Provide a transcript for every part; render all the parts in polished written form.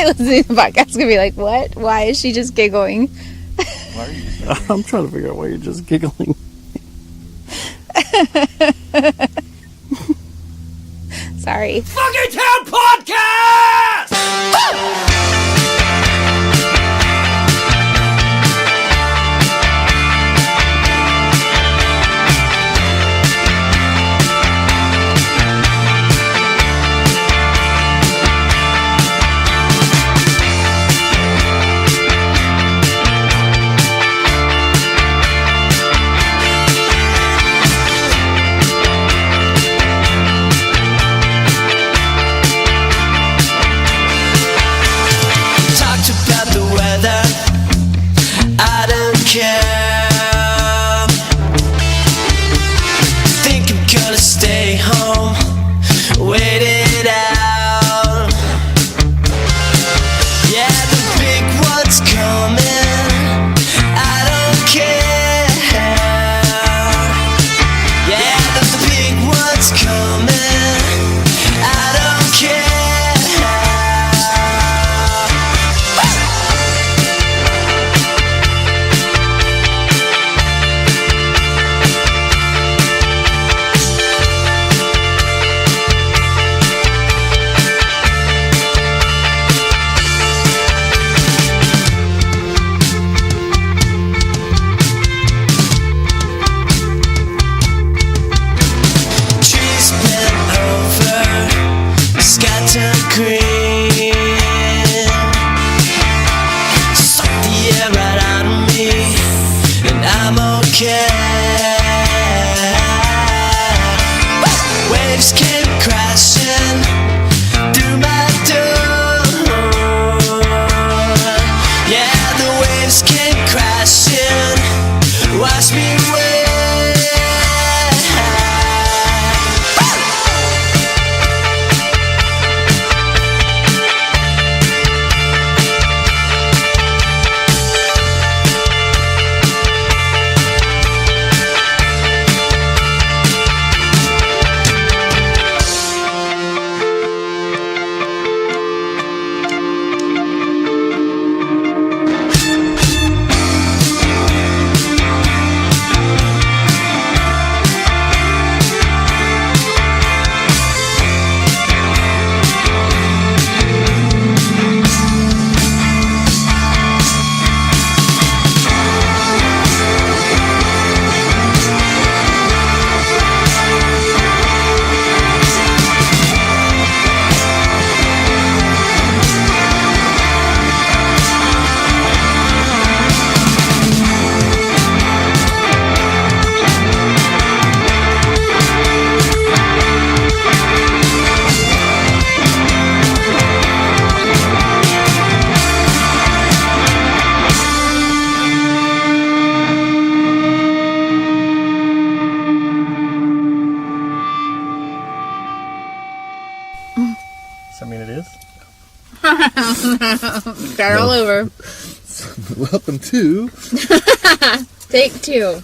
Listening to the podcast is gonna be like, what? Why is she just giggling? Why are you just giggling? I'm trying to figure out why you're just giggling. Sorry. Fucking Town Podcast! Start all over. Welcome to Take 2.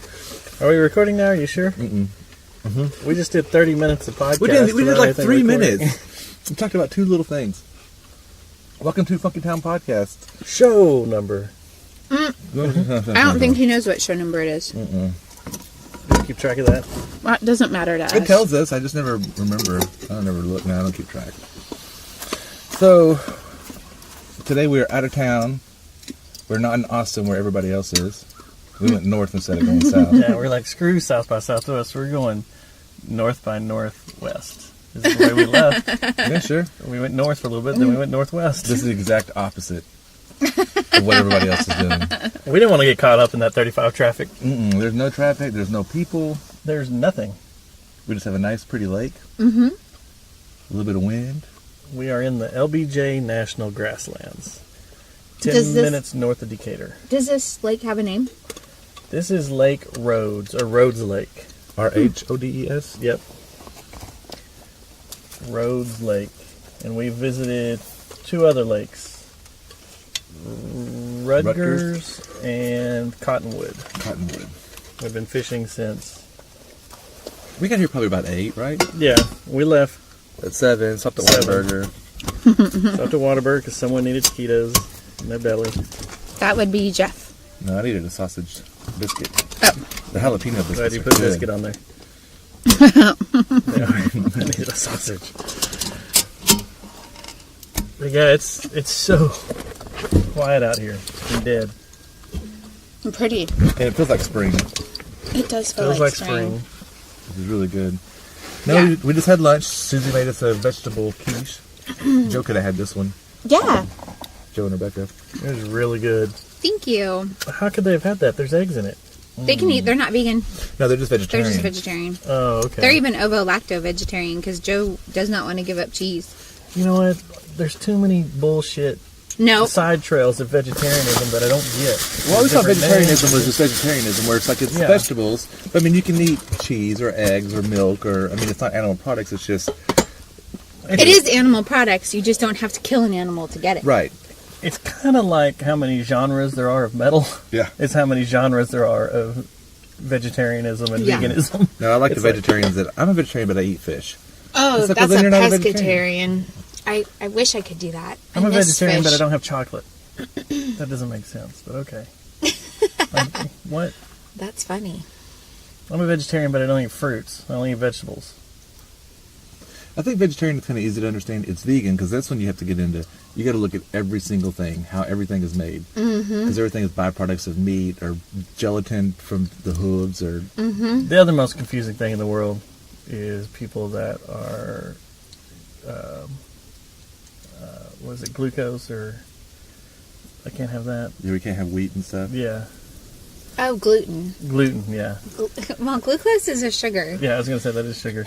Are we recording now? Are you sure? We just did 30 minutes of podcast. We did like 3 minutes. We talked about 2 little things. Welcome to Funky Town Podcast. Show number. I don't think he knows what show number it is. Keep track of that. Well, it doesn't matter to us. It tells us. I just never remember. I don't ever look now. I don't keep track. So, today we are out of town. We're not in Austin where everybody else is. We went north instead of going south. Yeah, we're like, screw South by Southwest. We're going north by Northwest. This is the way we left. Yeah, sure. We went north for a little bit, then we went northwest. This is the exact opposite of what everybody else is doing. We didn't want to get caught up in that 35 traffic. There's no traffic. There's no people. There's nothing. We just have a nice, pretty lake. Mm-hmm. A little bit of wind. We are in the LBJ National Grasslands. 10 minutes north of Decatur. Does this lake have a name? This is Lake Rhodes, or Rhodes Lake. Rhodes? Yep. Rhodes Lake. And we visited 2 other lakes. Rutgers and Cottonwood. Cottonwood. We've been fishing since We got here probably about 8, right? Yeah, we left At 7, stopped at 7. Whataburger. Stopped at Whataburger because someone needed taquitos in their belly. That would be Jeff. No, I needed a sausage biscuit. Oh. The jalapeno biscuit. Glad you put biscuit on there. Yeah, I needed a sausage. But yeah, it's so quiet out here. It's been dead. Pretty. And it feels like spring. It does feel Feels like like spring. This is really good. No, Yeah. we just had lunch. Susie made us a vegetable quiche. Joe could have had this one. Yeah. Joe and Rebecca. It was really good. Thank you. How could they have had that? There's eggs in it. They can eat. They're not vegan. No, they're just They're vegetarian. just vegetarian. Oh, okay. They're even ovo-lacto vegetarian because Joe does not want to give up cheese. You know what? There's too many bullshit No. side trails of vegetarianism that I don't get. Well, I always thought Different vegetarianism names. was just vegetarianism, where it's like it's Yeah. vegetables. But I mean, you can eat cheese or eggs or milk, or I mean, it's not animal products. It's just It is animal products. You just don't have to kill an animal to get it. right. It's kind of like how many genres there are of metal. Yeah. It's how many genres there are of vegetarianism and Yeah. veganism. No, I like It's the vegetarians that I'm a vegetarian, but I eat fish. Oh, Except that's then a you're not a pescatarian. I wish I could do that. I'm I a miss vegetarian, fish. but I don't have chocolate. That doesn't make sense, but okay. What? That's funny. I'm a vegetarian, but I don't eat fruits. I only eat vegetables. I think vegetarian is kind of easy to understand. It's vegan because that's when you have to get into. You got to look at every single thing, how everything is made, because everything is byproducts of meat or gelatin from the hooves or. The other most confusing thing in the world is people that are, what is it, glucose or, I can't have that. Yeah, we can't have wheat and stuff. Yeah, Oh, gluten. gluten, yeah. Well, glucose is a sugar. Yeah, I was going to say that is sugar.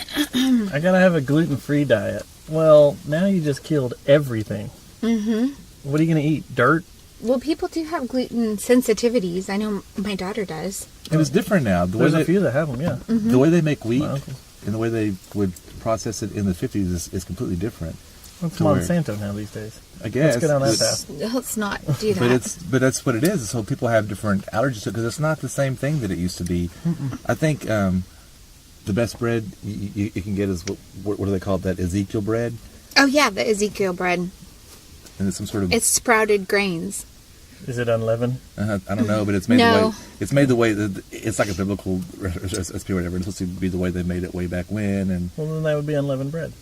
I got to have a gluten-free diet. Well, now you just killed everything. Mm-hmm. What are you going to eat? Dirt? Well, people do have gluten sensitivities. I know my daughter does. And it's different now. The way There's a few that have them, yeah. the way they make wheat My uncle. and the way they would process it in the 50s is completely different. It's To where- Monsanto now these days. I guess. Let's get on that But- path. Let's not do that. But that's what it is. So people have different allergies to it because it's not the same thing that it used to be. I think the best bread you can get is what do they call it? That Ezekiel bread, Oh, yeah, the Ezekiel bread. and it's some sort of It's sprouted grains. Is it unleavened? I don't know, but it's made No. the way it's made the way that it's like a biblical recipe or whatever. It's supposed to be the way they made it way back when, and Well, then that would be unleavened bread.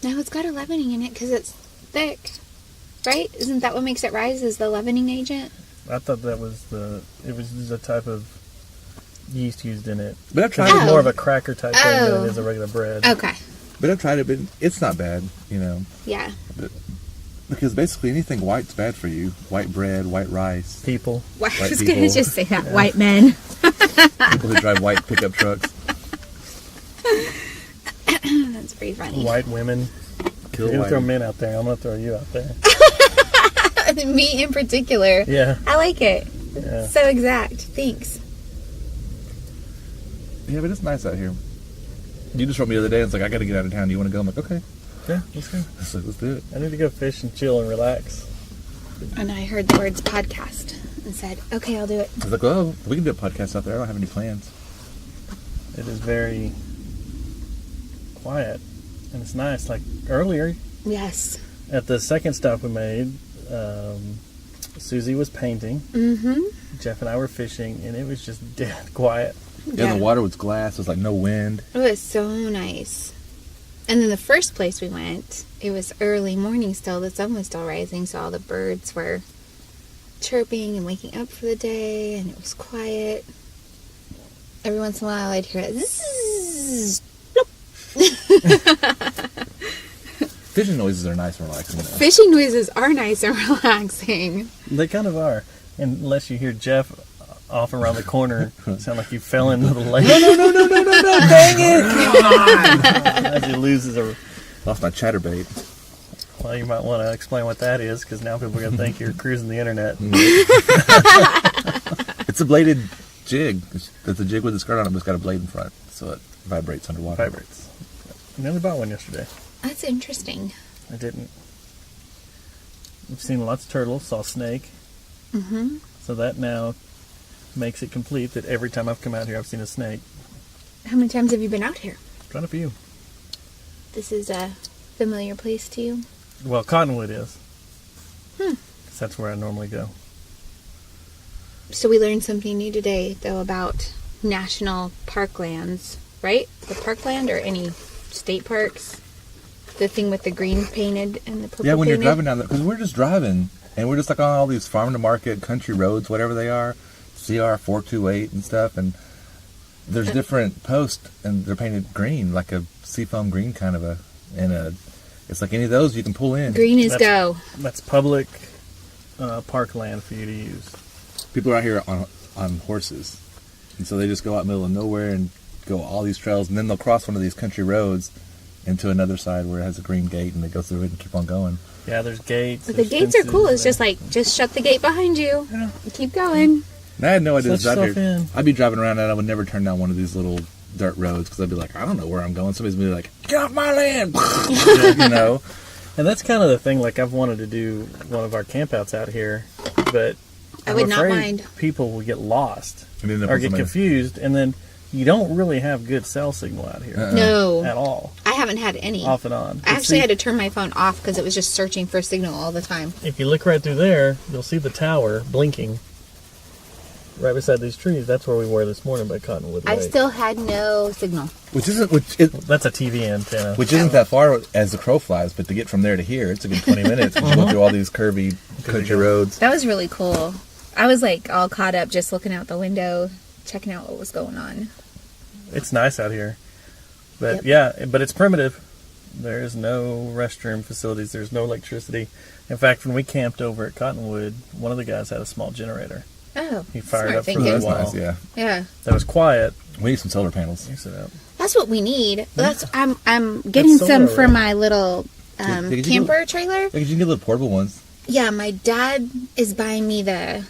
No, it's got a leavening in it because it's thick. Right? Isn't that what makes it rise, is the leavening agent? I thought that was it was the type of yeast used in it. but I've It's tried it. more of a cracker type thing than Oh. it is a regular bread. Okay. But I've tried it, but it's not bad, Yeah. because basically anything white's bad for you. White bread, white rice, People. Well, I White was going to people. just say that. White men. people who drive white pickup trucks, That's pretty funny. White women. kill You're going to white. throw men out there. I'm going to throw you out there. Me in particular. Yeah. I like it. Yeah. So exact. Thanks. Yeah, but it's nice out here. You just wrote me the other day. It's like I got to get out of town. Do you want to go? I'm like, okay, Yeah, let's go. so let's do it. I need to go fish and chill and relax. And I heard the words podcast and said, okay, I'll do it. I was like, oh, we can do a podcast out there. I don't have any plans. It is very quiet. And it's nice. Like earlier Yes. at the second stop we made, Susie was painting. Mm-hmm. Jeff and I were fishing, and it was just dead quiet. Yeah, the water was glass. There's like no wind. It was so nice. And then the first place we went, it was early morning still. The sun was still rising, so all the birds were chirping and waking up for the day, and it was quiet. Every once in a while, I'd hear it. Zzz, Fishing noises are nice and relaxing. Fishing noises are nice and relaxing. They kind of are. Unless you hear Jeff off around the corner, sound like you fell into the lake. No, dang it! As he loses a... Lost my chatterbait. Well, you might want to explain what that is, because now people are going to think you're cruising the internet. It's a bladed jig. It's a jig with a skirt on it, but it's got a blade in front, so it vibrates underwater. Vibrates. I nearly bought one yesterday. That's interesting. I didn't. I've seen lots of turtles, saw snake. Mm-hmm. So that now makes it complete that every time I've come out here, I've seen a snake. How many times have you been out here? Quite a few. This is a familiar place to you? Well, Cottonwood is. 'Cause that's where I normally go. So we learned something new today, though, about national parklands, right? The parkland or any state parks? The thing with the green painted and the purple Yeah, when painted? you're driving down there, because we're just driving, and we're just like on all these farm to market, country roads, whatever they are, CR 428 and stuff, and there's different posts, and they're painted green, like a seafoam green kind of it's like any of those you can pull in. Green is go. That's public parkland for you to use. People are out here on horses, and so they just go out in the middle of nowhere and go all these trails, and then they'll cross one of these country roads into another side where it has a green gate, and they go through it and keep on going. Yeah, there's gates. But the gates are cool. It's just like, just shut the gate behind you. Yeah. And keep going. And I had no idea this was Such out stuff here. in. I'd be driving around and I would never turn down one of these little dirt roads because I'd be like, I don't know where I'm going. Somebody's gonna be like, get off my land, you know. And that's kind of the thing. Like, I've wanted to do one of our campouts out here, but I would I'm not afraid mind. people will get lost And end up or with get somebody- confused, and then you don't really have good cell signal out here No. at all, I haven't had any. off and on. I But actually see, had to turn my phone off because it was just searching for signal all the time. if you look right through there, you'll see the tower blinking right beside these trees. That's where we were this morning by Cottonwood I Lake. still had no signal. Which isn't That's a TV antenna. which isn't that far as the crow flies, but to get from there to here, it's a good 20 minutes. You go through all these curvy country roads. That was really cool. I was like all caught up just looking out the window, checking out what was going on. It's nice out here. But Yep. yeah, but it's primitive. There is no restroom facilities. There's no electricity. In fact, when we camped over at Cottonwood, one of the guys had a small generator. Oh, He fired smart up for thinking. a That's while. nice, yeah. Yeah, That was quiet. We need some solar panels. He said, that's what we need. That's I'm getting That's some solar, for right? my little Did you camper trailer. Yeah, 'cause you can get little portable ones. Yeah, my dad is buying me the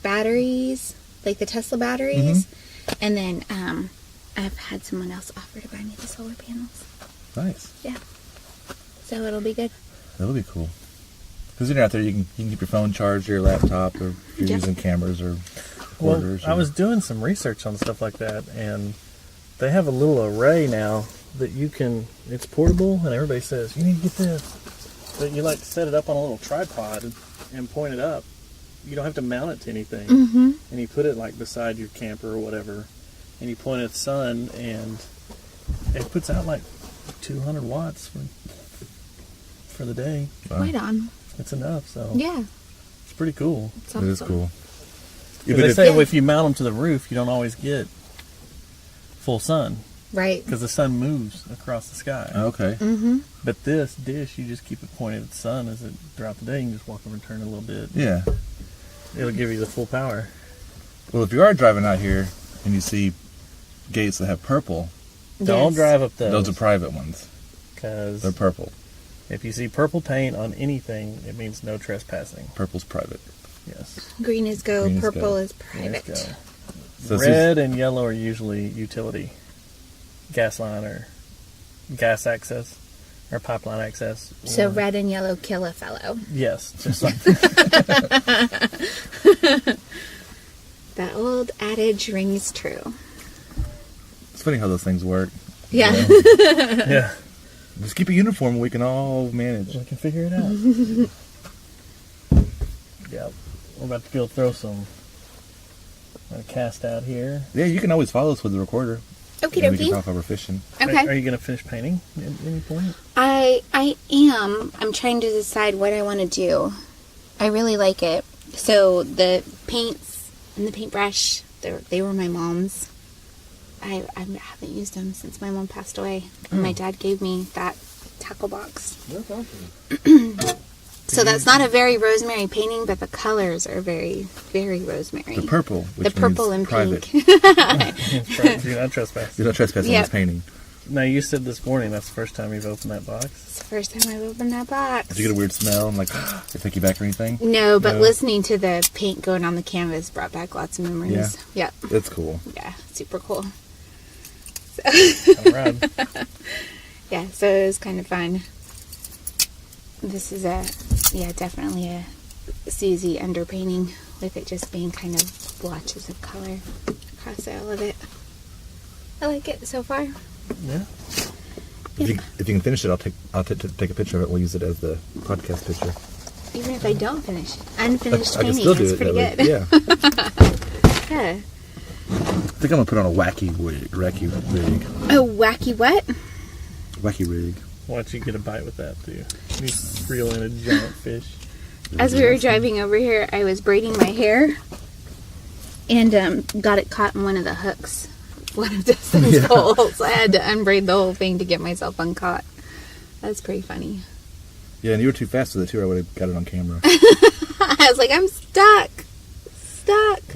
batteries, like the Tesla batteries, and then I've had someone else offer to buy me the solar panels. Nice. Yeah, so it'll be good. That'll be cool. Because when you're out there, you can keep your phone charged, your laptop, or if you're Yep. using cameras or well, quarters. I was doing some research on stuff like that, and they have a little array now that you can, it's portable, and everybody says, you need to get this. But you like set it up on a little tripod and point it up. You don't have to mount it to anything. Mm-hmm. And you put it like beside your camper or whatever, and you point it at the sun, and it puts out like 200 watts for the day. Wow. Right on. It's enough, so Yeah, it's pretty cool. it's It is awesome. cool. 'Cause but they if- say if you mount them to the roof, you don't always get full sun Right. because the sun moves across the sky. Okay. Mm-hmm. But this dish, you just keep it pointed at the sun as it throughout the day. You can just walk over and turn it a little bit. Yeah. It'll give you the full power. Well, if you are driving out here and you see gates that have purple, Don't Yes. drive up those are private ones. because They're purple. if you see purple paint on anything, it means no trespassing. Purple's private. Yes. Green is go, Green is purple go. is Let's private. go. So Red and yellow are usually utility, gas line or gas access or pipeline access. So Or- red and yellow kill a fellow. Yes, just like That old adage rings true. it's funny how those things work. Yeah. yeah. Just keep a uniform and we can all manage. We can figure it out. Yeah, we're about to go throw some cast out here. Yeah, you can always follow us with the recorder. Okie And we can dokie. talk over fishing. Okay. Are you going to finish painting at any point? I am. I'm trying to decide what I want to do. I really like it. So the paints and the paintbrush, they were my mom's. I haven't used them since my mom passed away. And my dad gave me that tackle box. That's awesome. So that's not a very rosemary painting, but the colors are very, very rosemary. The purple, which The purple means and private. pink. You're not trespassing. You don't trespass on Yep. this painting. Now, you said this morning that's the first time you've opened that box. It's the first time I've opened that box. Did you get a weird smell and like it take you back or anything? No, but No. listening to the paint going on the canvas brought back lots of memories. Yeah. Yep. That's cool. Yeah, super cool. All right. Yeah, so it was kind of fun. This is definitely a Susie underpainting with it just being kind of blotches of color across all of it. I like it so far. Yeah. If you can finish it, I'll take a picture of it. We'll use it as the podcast picture. Even if I don't finish, unfinished I can painting, still do it's it pretty that good. way. Yeah. Yeah. I think I'm gonna put on a wacky rig. A wacky what? Wacky rig. Why don't you get a bite with that, too? You reel in a giant fish. As we were driving over here, I was braiding my hair and got it caught in one of the hooks. One of Dustin's poles. I had to unbraid the whole thing to get myself uncaught. That's pretty funny. Yeah, and you were too fast with it too, or I would have got it on camera. I was like, I'm stuck.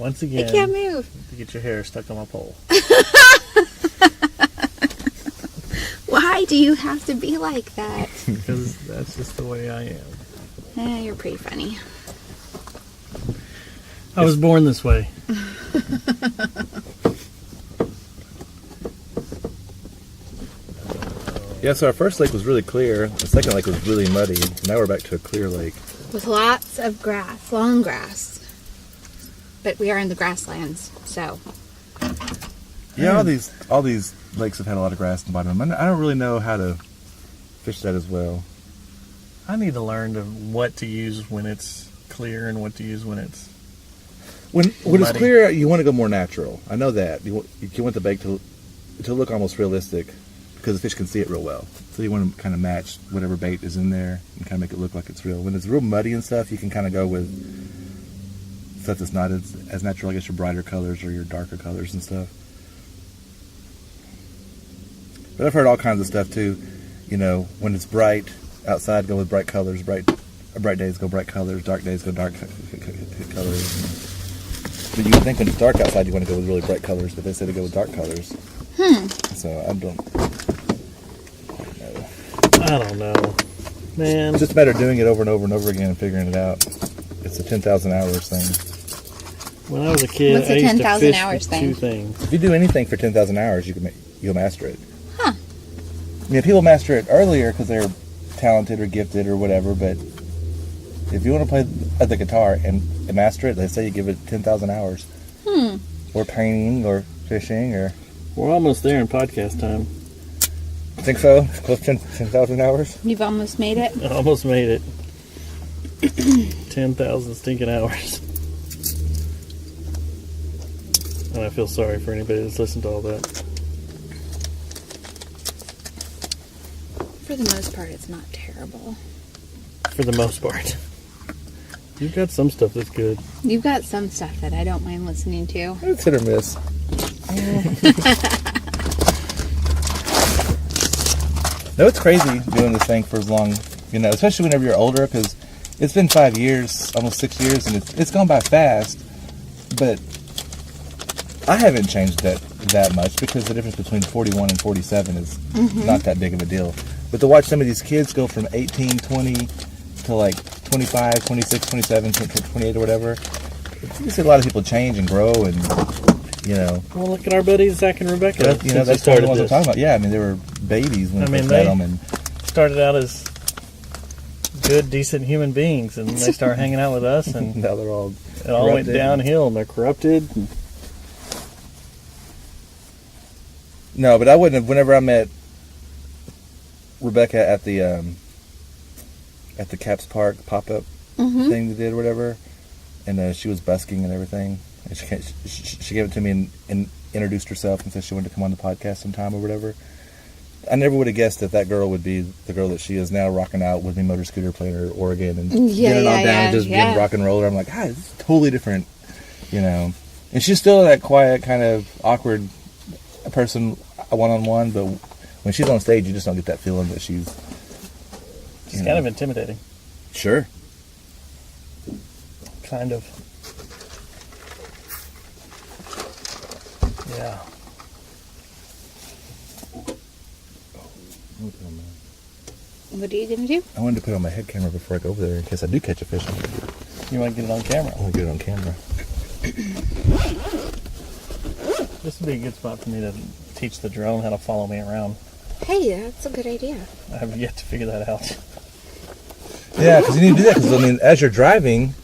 Once again, I can't move. You get your hair stuck on my pole. Why do you have to be like that? Because that's just the way I am. You're pretty funny. I was born this way. Yeah, so our first lake was really clear. The second lake was really muddy. Now we're back to a clear lake. With lots of grass, long grass. But we are in the grasslands, so. Yeah, all these lakes have had a lot of grass in the bottom. I don't really know how to fish that as well. I need to learn what to use when it's clear and what to use when it's when it's muddy. clear, you want to go more natural. I know that you want the bait to look almost realistic because the fish can see it real well. So you want to kind of match whatever bait is in there and kind of make it look like it's real. When it's real muddy and stuff, you can kind of go with stuff that's not as natural. I guess your brighter colors or your darker colors and stuff. But I've heard all kinds of stuff too. You know, when it's bright outside, go with bright colors. Bright days go bright colors. Dark days go dark colors. But you would think when it's dark outside, you want to go with really bright colors. But they say to go with dark colors. So I don't know. Man. It's just a matter of doing it over and over and over again and figuring it out. It's a 10,000 hours thing. When I was a kid, What's a I used 10,000 to fish hours with thing? two things. If you do anything for 10,000 hours, you'll master it. Huh. I mean, people master it earlier because they're talented or gifted or whatever, but if you want to play the guitar and master it, they say you give it 10,000 hours. Or painting or fishing or... We're almost there in podcast time. Think so? Close to 10,000 hours? You've almost made it? I almost made it. 10,000 stinking hours. And I feel sorry for anybody that's listened to all that. For the most part, it's not terrible. For the most part. You've got some stuff that's good. You've got some stuff that I don't mind listening to. It's hit or miss. No, it's crazy doing this thing for as long, you know, especially whenever you're older, because it's been 5 years, almost 6 years, and it's gone by fast. But I haven't changed that much because the difference between 41 and 47 is not that big of a deal. But to watch some of these kids go from 18, 20 to like 25, 26, 27, 28 or whatever, you see a lot of people change and grow and, you know. Well, look at our buddies Zach and Rebecca. That's the ones I'm talking about. Yeah, I mean, they were babies when we first met them. And started out as good, decent human beings, and they started hanging out with us, and now they're all it all went downhill, and they're corrupted. No, but I wouldn't have. Whenever I met Rebecca at the Caps Park pop-up thing they did or whatever, and she was busking and everything, and she gave it to me and introduced herself and said she wanted to come on the podcast sometime or whatever. I never would have guessed that girl would be the girl that she is now, rocking out with me motor scooter playing her Oregon and getting it all down and just being rock and roller. I'm like, this is totally different, you know. And she's still that quiet, kind of awkward person one-on-one, but when she's on stage, you just don't get that feeling that she's kind of intimidating. Sure. Kind of. Yeah. What are you going to do? I wanted to put on my head camera before I go over there in case I do catch a fish. You want to get it on camera? I want to get it on camera. This would be a good spot for me to teach the drone how to follow me around. Hey, that's a good idea. I have yet to figure that out. Yeah, because you need to do that. Because, I mean, as you're driving,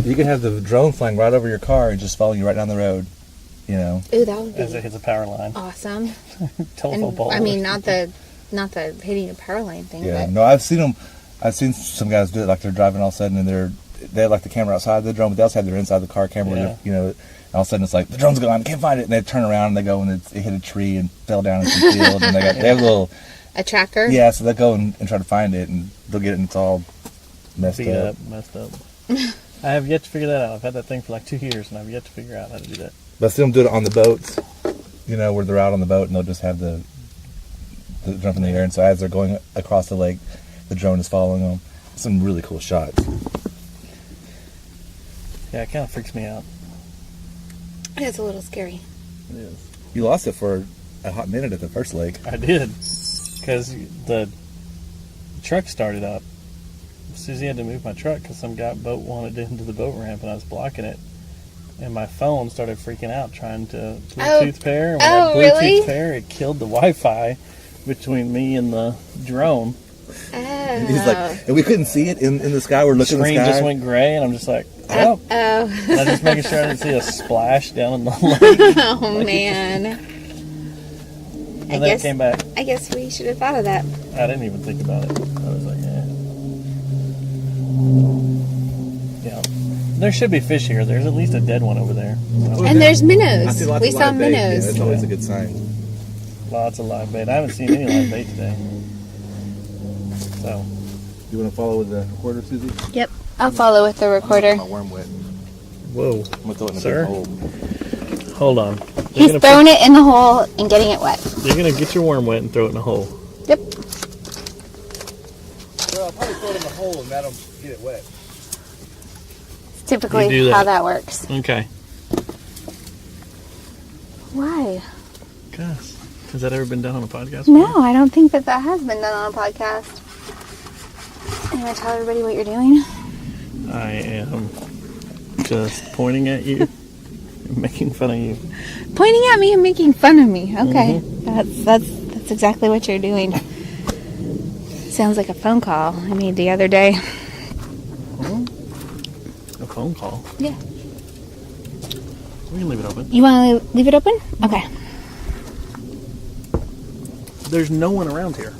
you can have the drone flying right over your car and just following you right down the road. you know. Ooh, that would be As it hits a power line. awesome. Telephone And, pole. I mean, not the hitting a power line thing. Yeah, But no, I've seen some guys do it, like they're driving all of a sudden and they have like the camera outside the drone, but they also have their inside the car camera, Yeah. where you know, and all of a sudden it's like, the drone's gone, I can't find it, and they turn around and they go and it hit a tree and fell down in some field, and they have a little, a tracker. yeah, so they go and try to find it, and they'll get it and it's all messed Beat up. messed up. I have yet to figure that out. I've had that thing for like 2 years, and I've yet to figure out how to do that. But I see them do it on the boats, you know, where they're out on the boat and they'll just have the jump in the air, and so as they're going across the lake, the drone is following them. Some really cool shots. Yeah, it kind of freaks me out. It's a little scary. It is. You lost it for a hot minute at the first lake. I did, because the truck started up. Susie had to move my truck because some boat wanted into the boat ramp and I was blocking it. And my phone started freaking out trying to Bluetooth pair. And when I Bluetooth really? pair, it killed the Wi-Fi between me and the drone. And he's like, and we couldn't see it in the sky. We're The looking at the screen sky. just went gray, and I'm just like, oh. Oh. And I'm just making sure I didn't see a splash down in the lake. Oh, man. And then it came back. I guess we should have thought of that. I didn't even think about it. I was like, yeah. There should be fish here. There's at least a dead one over there. So, And there's I minnows. see lots We of saw live bait. Yeah, minnows. that's always a good sign. lots of live bait. I haven't seen any live bait today. So, You want to follow with the recorder, Susie? Yep. I'll follow with the recorder. My worm wet. whoa. I'm gonna throw it in a Sir? big hole. Hold on. He's throwing it in the hole and getting it wet. You're going to get your worm wet and throw it in a hole. Yep. Well, I'll probably throw it in the hole and that'll get it wet. It's typically You do how that. that works. Okay. Why? Gosh. Has that ever been done on a podcast? No, I don't think that has been done on a podcast. You want to tell everybody what you're doing? I am just pointing at you and making fun of you. Pointing at me and making fun of me. Okay. Mm-hmm. That's exactly what you're doing. Sounds like a phone call I made the other day. A phone call. Yeah. We can leave it open. You want to leave it open? Okay. There's no one around here.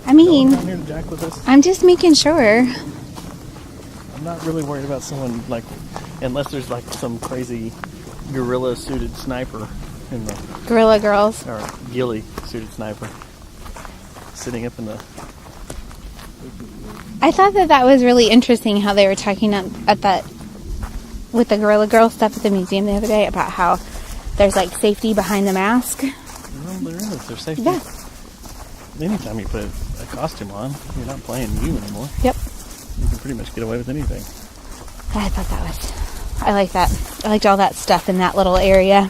I mean, No one down here to jack with us. I'm just making sure. I'm not really worried about someone, like, unless there's like some crazy gorilla suited sniper in the, Gorilla Girls. or ghillie suited sniper sitting up in the, I thought that was really interesting how they were talking at that with the Gorilla Girl stuff at the museum the other day about how there's like safety behind the mask. well, there is, there's safety. Yeah. Anytime you put a costume on, you're not playing you anymore. Yep. You can pretty much get away with anything. I thought I like that. I liked all that stuff in that little area.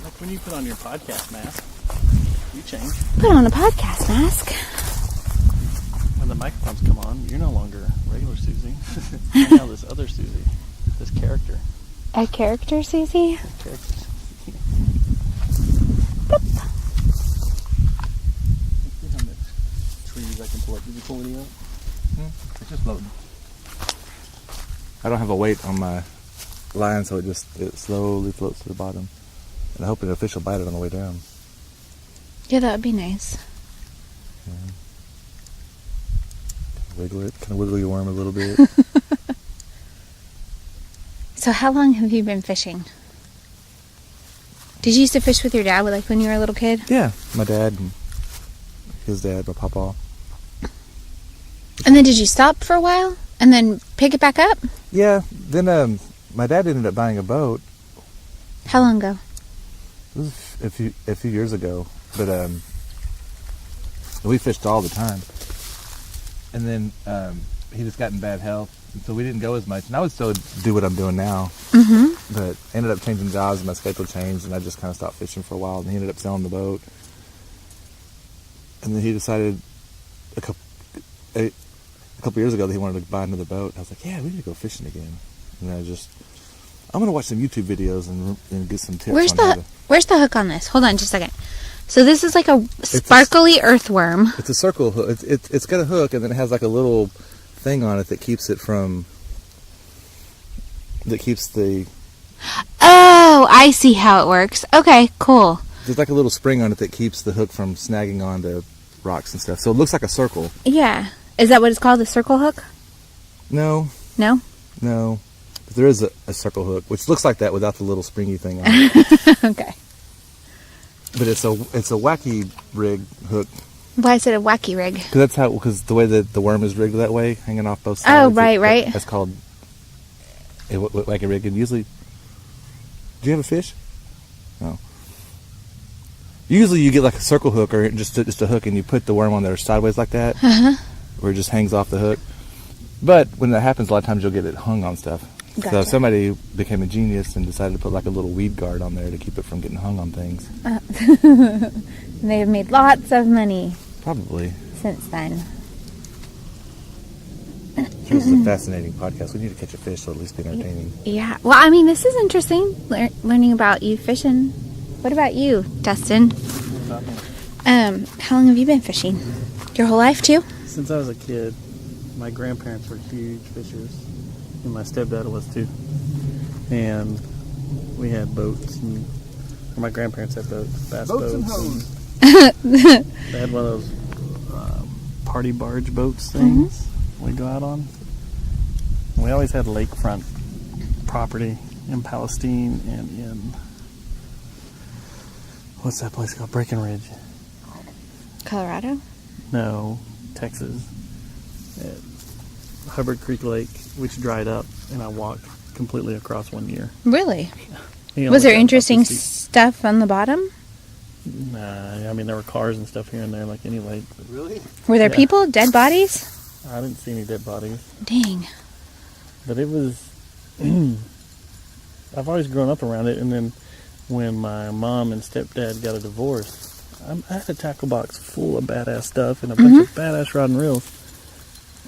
Like when you put on your podcast mask, you change. Put on a podcast mask. When the microphones come on, you're no longer regular Susie. You're now this other Susie, this character. A character, Susie? Character. Boop. Let's see how much trees I can pull up. Did you pull any up? It's just loading. I don't have a weight on my line, so it slowly floats to the bottom. And I hope a fish will bite it on the way down. Yeah, that would be nice. Wiggle it, kind of wiggle your worm a little bit. So how long have you been fishing? Did you used to fish with your dad like when you were a little kid? Yeah, my dad and his dad, my papa. And then did you stop for a while and then pick it back up? Yeah, then my dad ended up buying a boat. How long ago? It was a few years ago, but we fished all the time. And then he just got in bad health, and so we didn't go as much. And I would still do what I'm doing now, but ended up changing jobs, and my schedule changed, and I just kind of stopped fishing for a while. And he ended up selling the boat, and then he decided a couple years ago that he wanted to buy another boat. I was like, yeah, we need to go fishing again. And I'm gonna watch some YouTube videos and get some tips. Where's the hook on this? Hold on just a second. So this is like a sparkly earthworm. It's a circle hook. It's got a hook, and then it has like a little thing on it that keeps it from. That keeps the Oh, I see how it works. Okay, cool. There's like a little spring on it that keeps the hook from snagging onto rocks and stuff. So it looks like a circle. Yeah. Is that what it's called, a circle hook? No. No? No. But there is a circle hook, which looks like that without the little springy thing on it. Okay. But it's a wacky rig hook. Why is it a wacky rig? Because the way that the worm is rigged that way, hanging off both sides. Oh, right. That's called a wacky rig. And usually, do you have a fish? No. Usually you get like a circle hook or just a hook, and you put the worm on there sideways like that, where it just hangs off the hook. But when that happens, a lot of times you'll get it hung on stuff. Gotcha. So somebody became a genius and decided to put like a little weed guard on there to keep it from getting hung on things. They've made lots of money. Probably. Since then. This is a fascinating podcast. We need to catch a fish, so at least be entertaining. Yeah. Well, I mean, this is interesting, learning about you fishing. What about you, Dustin? How long have you been fishing? Your whole life, too? Since I was a kid, my grandparents were huge fishers, and my stepdad was too. And we had boats, or my grandparents had boats, bass boats. And they had one of those party barge boats things we go out on. We always had lakefront property in Palestine and in, what's that place called? Breckenridge. Colorado? No, Texas. At Hubbard Creek Lake, which dried up, and I walked completely across one year. Really? You know, Was there like interesting stuff on the bottom? Nah, I mean, there were cars and stuff here and there, like any lake. Really? Were there Yeah. people, dead bodies? I didn't see any dead bodies. Dang. But it was... I've always grown up around it, and then when my mom and stepdad got a divorce, I had a tackle box full of badass stuff and a bunch of badass rod and reels.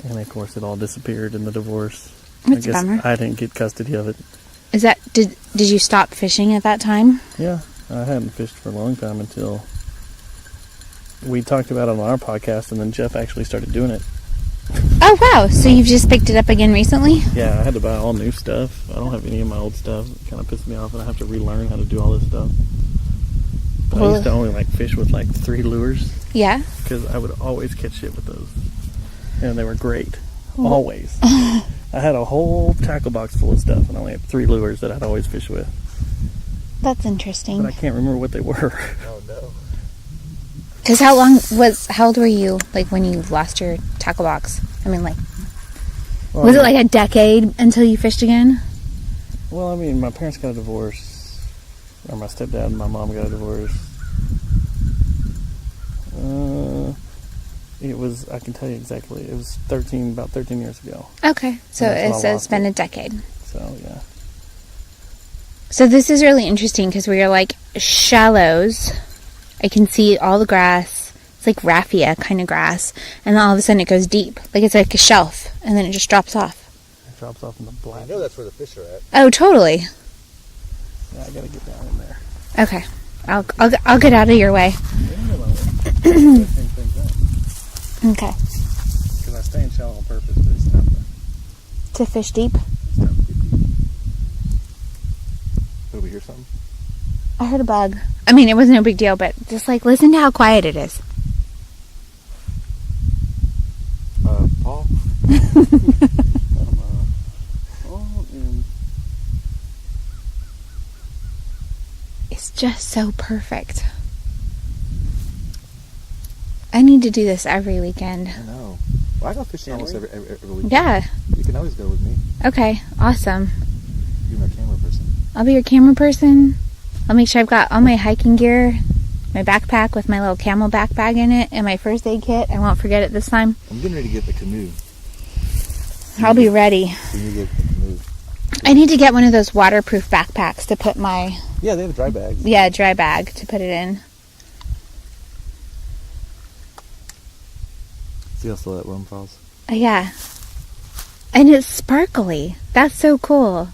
And of course, it all disappeared in the divorce. That's I a guess bummer. I didn't get custody of it. Is that did you stop fishing at that time? Yeah, I hadn't fished for a long time until we talked about it on our podcast, and then Jeff actually started doing it. Oh wow! So you've just picked it up again recently? Yeah, I had to buy all new stuff. I don't have any of my old stuff. It kind of pissed me off, and I have to relearn how to do all this stuff. But I used to only fish with 3 lures, Yeah. because I would always catch shit with those, and they were great. Always. I had a whole tackle box full of stuff, and I only had 3 lures that I'd always fish with. That's interesting. But I can't remember what they were. Oh no. Because how old were you, when you lost your tackle box? I mean, was it a decade until you fished again? Well, I mean, my parents got a divorce, or my stepdad and my mom got a divorce. It was, I can tell you exactly, it was about 13 years ago. Okay, so it's been it. a decade. So, yeah. So this is really interesting because we are shallows. I can see all the grass. It's like raffia kind of grass. And then all of a sudden it goes deep. It's like a shelf. And then it just drops off. It drops off in the black. I know that's where the fish are at. Oh, totally. Yeah, I gotta get down in there. Okay. I'll get out of your way. Okay. Because I stay in shallow on purpose, but it's time To fish deep? to get deep. Did we hear something? I heard a bug. I mean, it was no big deal, but just listen to how quiet it is. Paul? It's just so perfect. I need to do this every weekend. I know. Well, I go fishing almost every weekend. Yeah. You can always go with me. Okay. Awesome. You're my camera person. I'll be your camera person. I'll make sure I've got all my hiking gear, my backpack with my little camel backpack in it, and my first aid kit. I won't forget it this time. I'm getting ready to get the canoe. I'll be ready. So you get the canoe. I need to get one of those waterproof backpacks to put my... Yeah, they have dry bags. Yeah, dry bag to put it in. See how slow that worm falls? Yeah. And it's sparkly. That's so cool.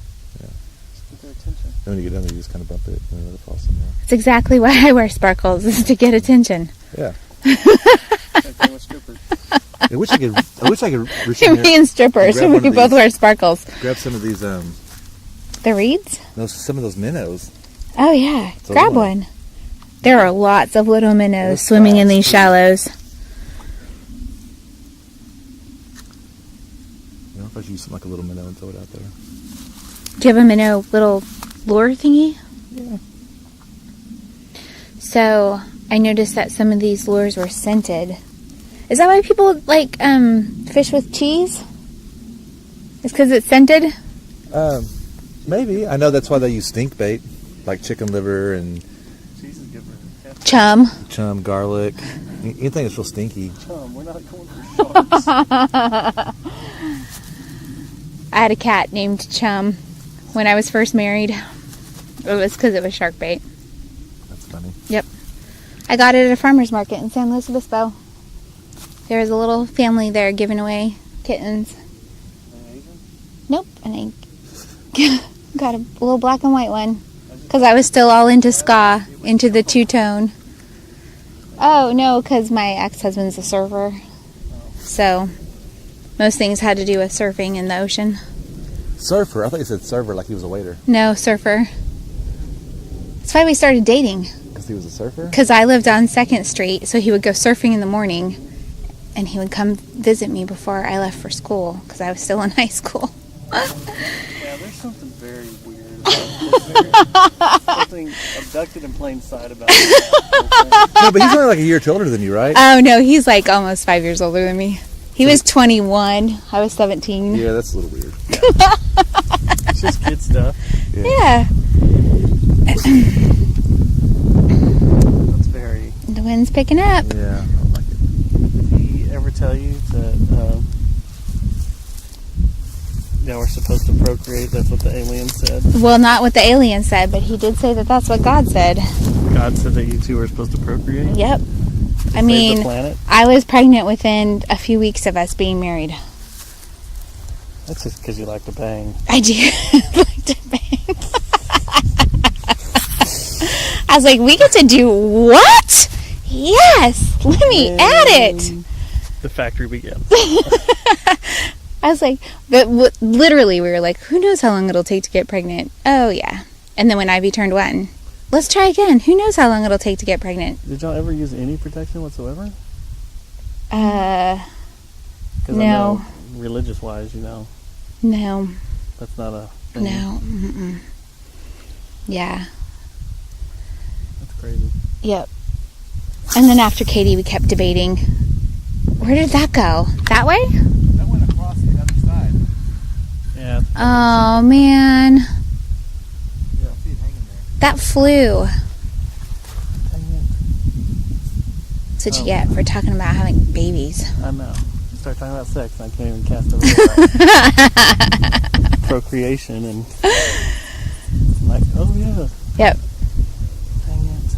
Then when you get down there, you just kind of bump it and let it fall somewhere. It's exactly why I wear sparkles, is to get attention. Yeah. Strippers. I wish I could reach in You're here, being strippers, grab and we one of both these. wear sparkles. grab some of these The reeds? Some of those minnows. Oh, yeah. So Grab one. There are lots of little minnows swimming in these shallows. You know, if I use something like a little minnow and throw it out there. Do you have a minnow little lure thingy? Yeah. So, I noticed that some of these lures were scented. Is that why people like fish with cheese? It's because it's scented? Maybe. I know that's why they use stink bait, like chicken liver and Cheese is good for chum, garlic, anything that's real stinky. chum. We're not going for sharks. I had a cat named Chum when I was first married. It was because it was shark bait. That's funny. Yep. I got it at a farmer's market in San Luis Obispo. There was a little family there giving away kittens. Nope. And I got a little black and white one. Because I was still all into ska, into the two-tone. Oh, no, because my ex-husband's a surfer. So, most things had to do with surfing in the ocean. Surfer? I thought you said server like he was a waiter. No, surfer. That's why we started dating. Because he was a surfer? Because I lived on 2nd Street, so he would go surfing in the morning, and he would come visit me before I left for school, because I was still in high school. Yeah, there's something very weird about this. Something abducted in plain sight about it. No, but he's only like a year older than you, right? Oh, no, he's like almost 5 years older than me. He was 21. I was 17. Yeah, that's a little weird. It's just kid stuff. Yeah. That's very... The wind's picking up. Yeah, I don't like it. Did he ever tell you that we're supposed to procreate? That's what the alien said. Well, not what the alien said, but he did say that that's what God said. God said that you two were supposed to procreate? Yep. To I save mean, the planet? I was pregnant within a few weeks of us being married. That's just because you like to bang. I do like to bang. I was like, we get to do what? Yes, let me add it. The factory begins. I was like, but literally, we were like, who knows how long it'll take to get pregnant? Oh, yeah. And then when Ivy turned 1, let's try again. Who knows how long it'll take to get pregnant? Did y'all ever use any protection whatsoever? No. I know, religious-wise, No. that's not a thing. No. Mm-mm. Yeah. That's crazy. Yep. And then after Katie, we kept debating. Where did that go? That way? That went across the other side. Yeah. Oh, man. Yeah, I see it hanging there. That flew. Dang it. That's what you get for talking about having babies. I know. You start talking about sex, and I can't even cast a ring. Procreation, and I'm like, oh yeah. Yep. Dang it.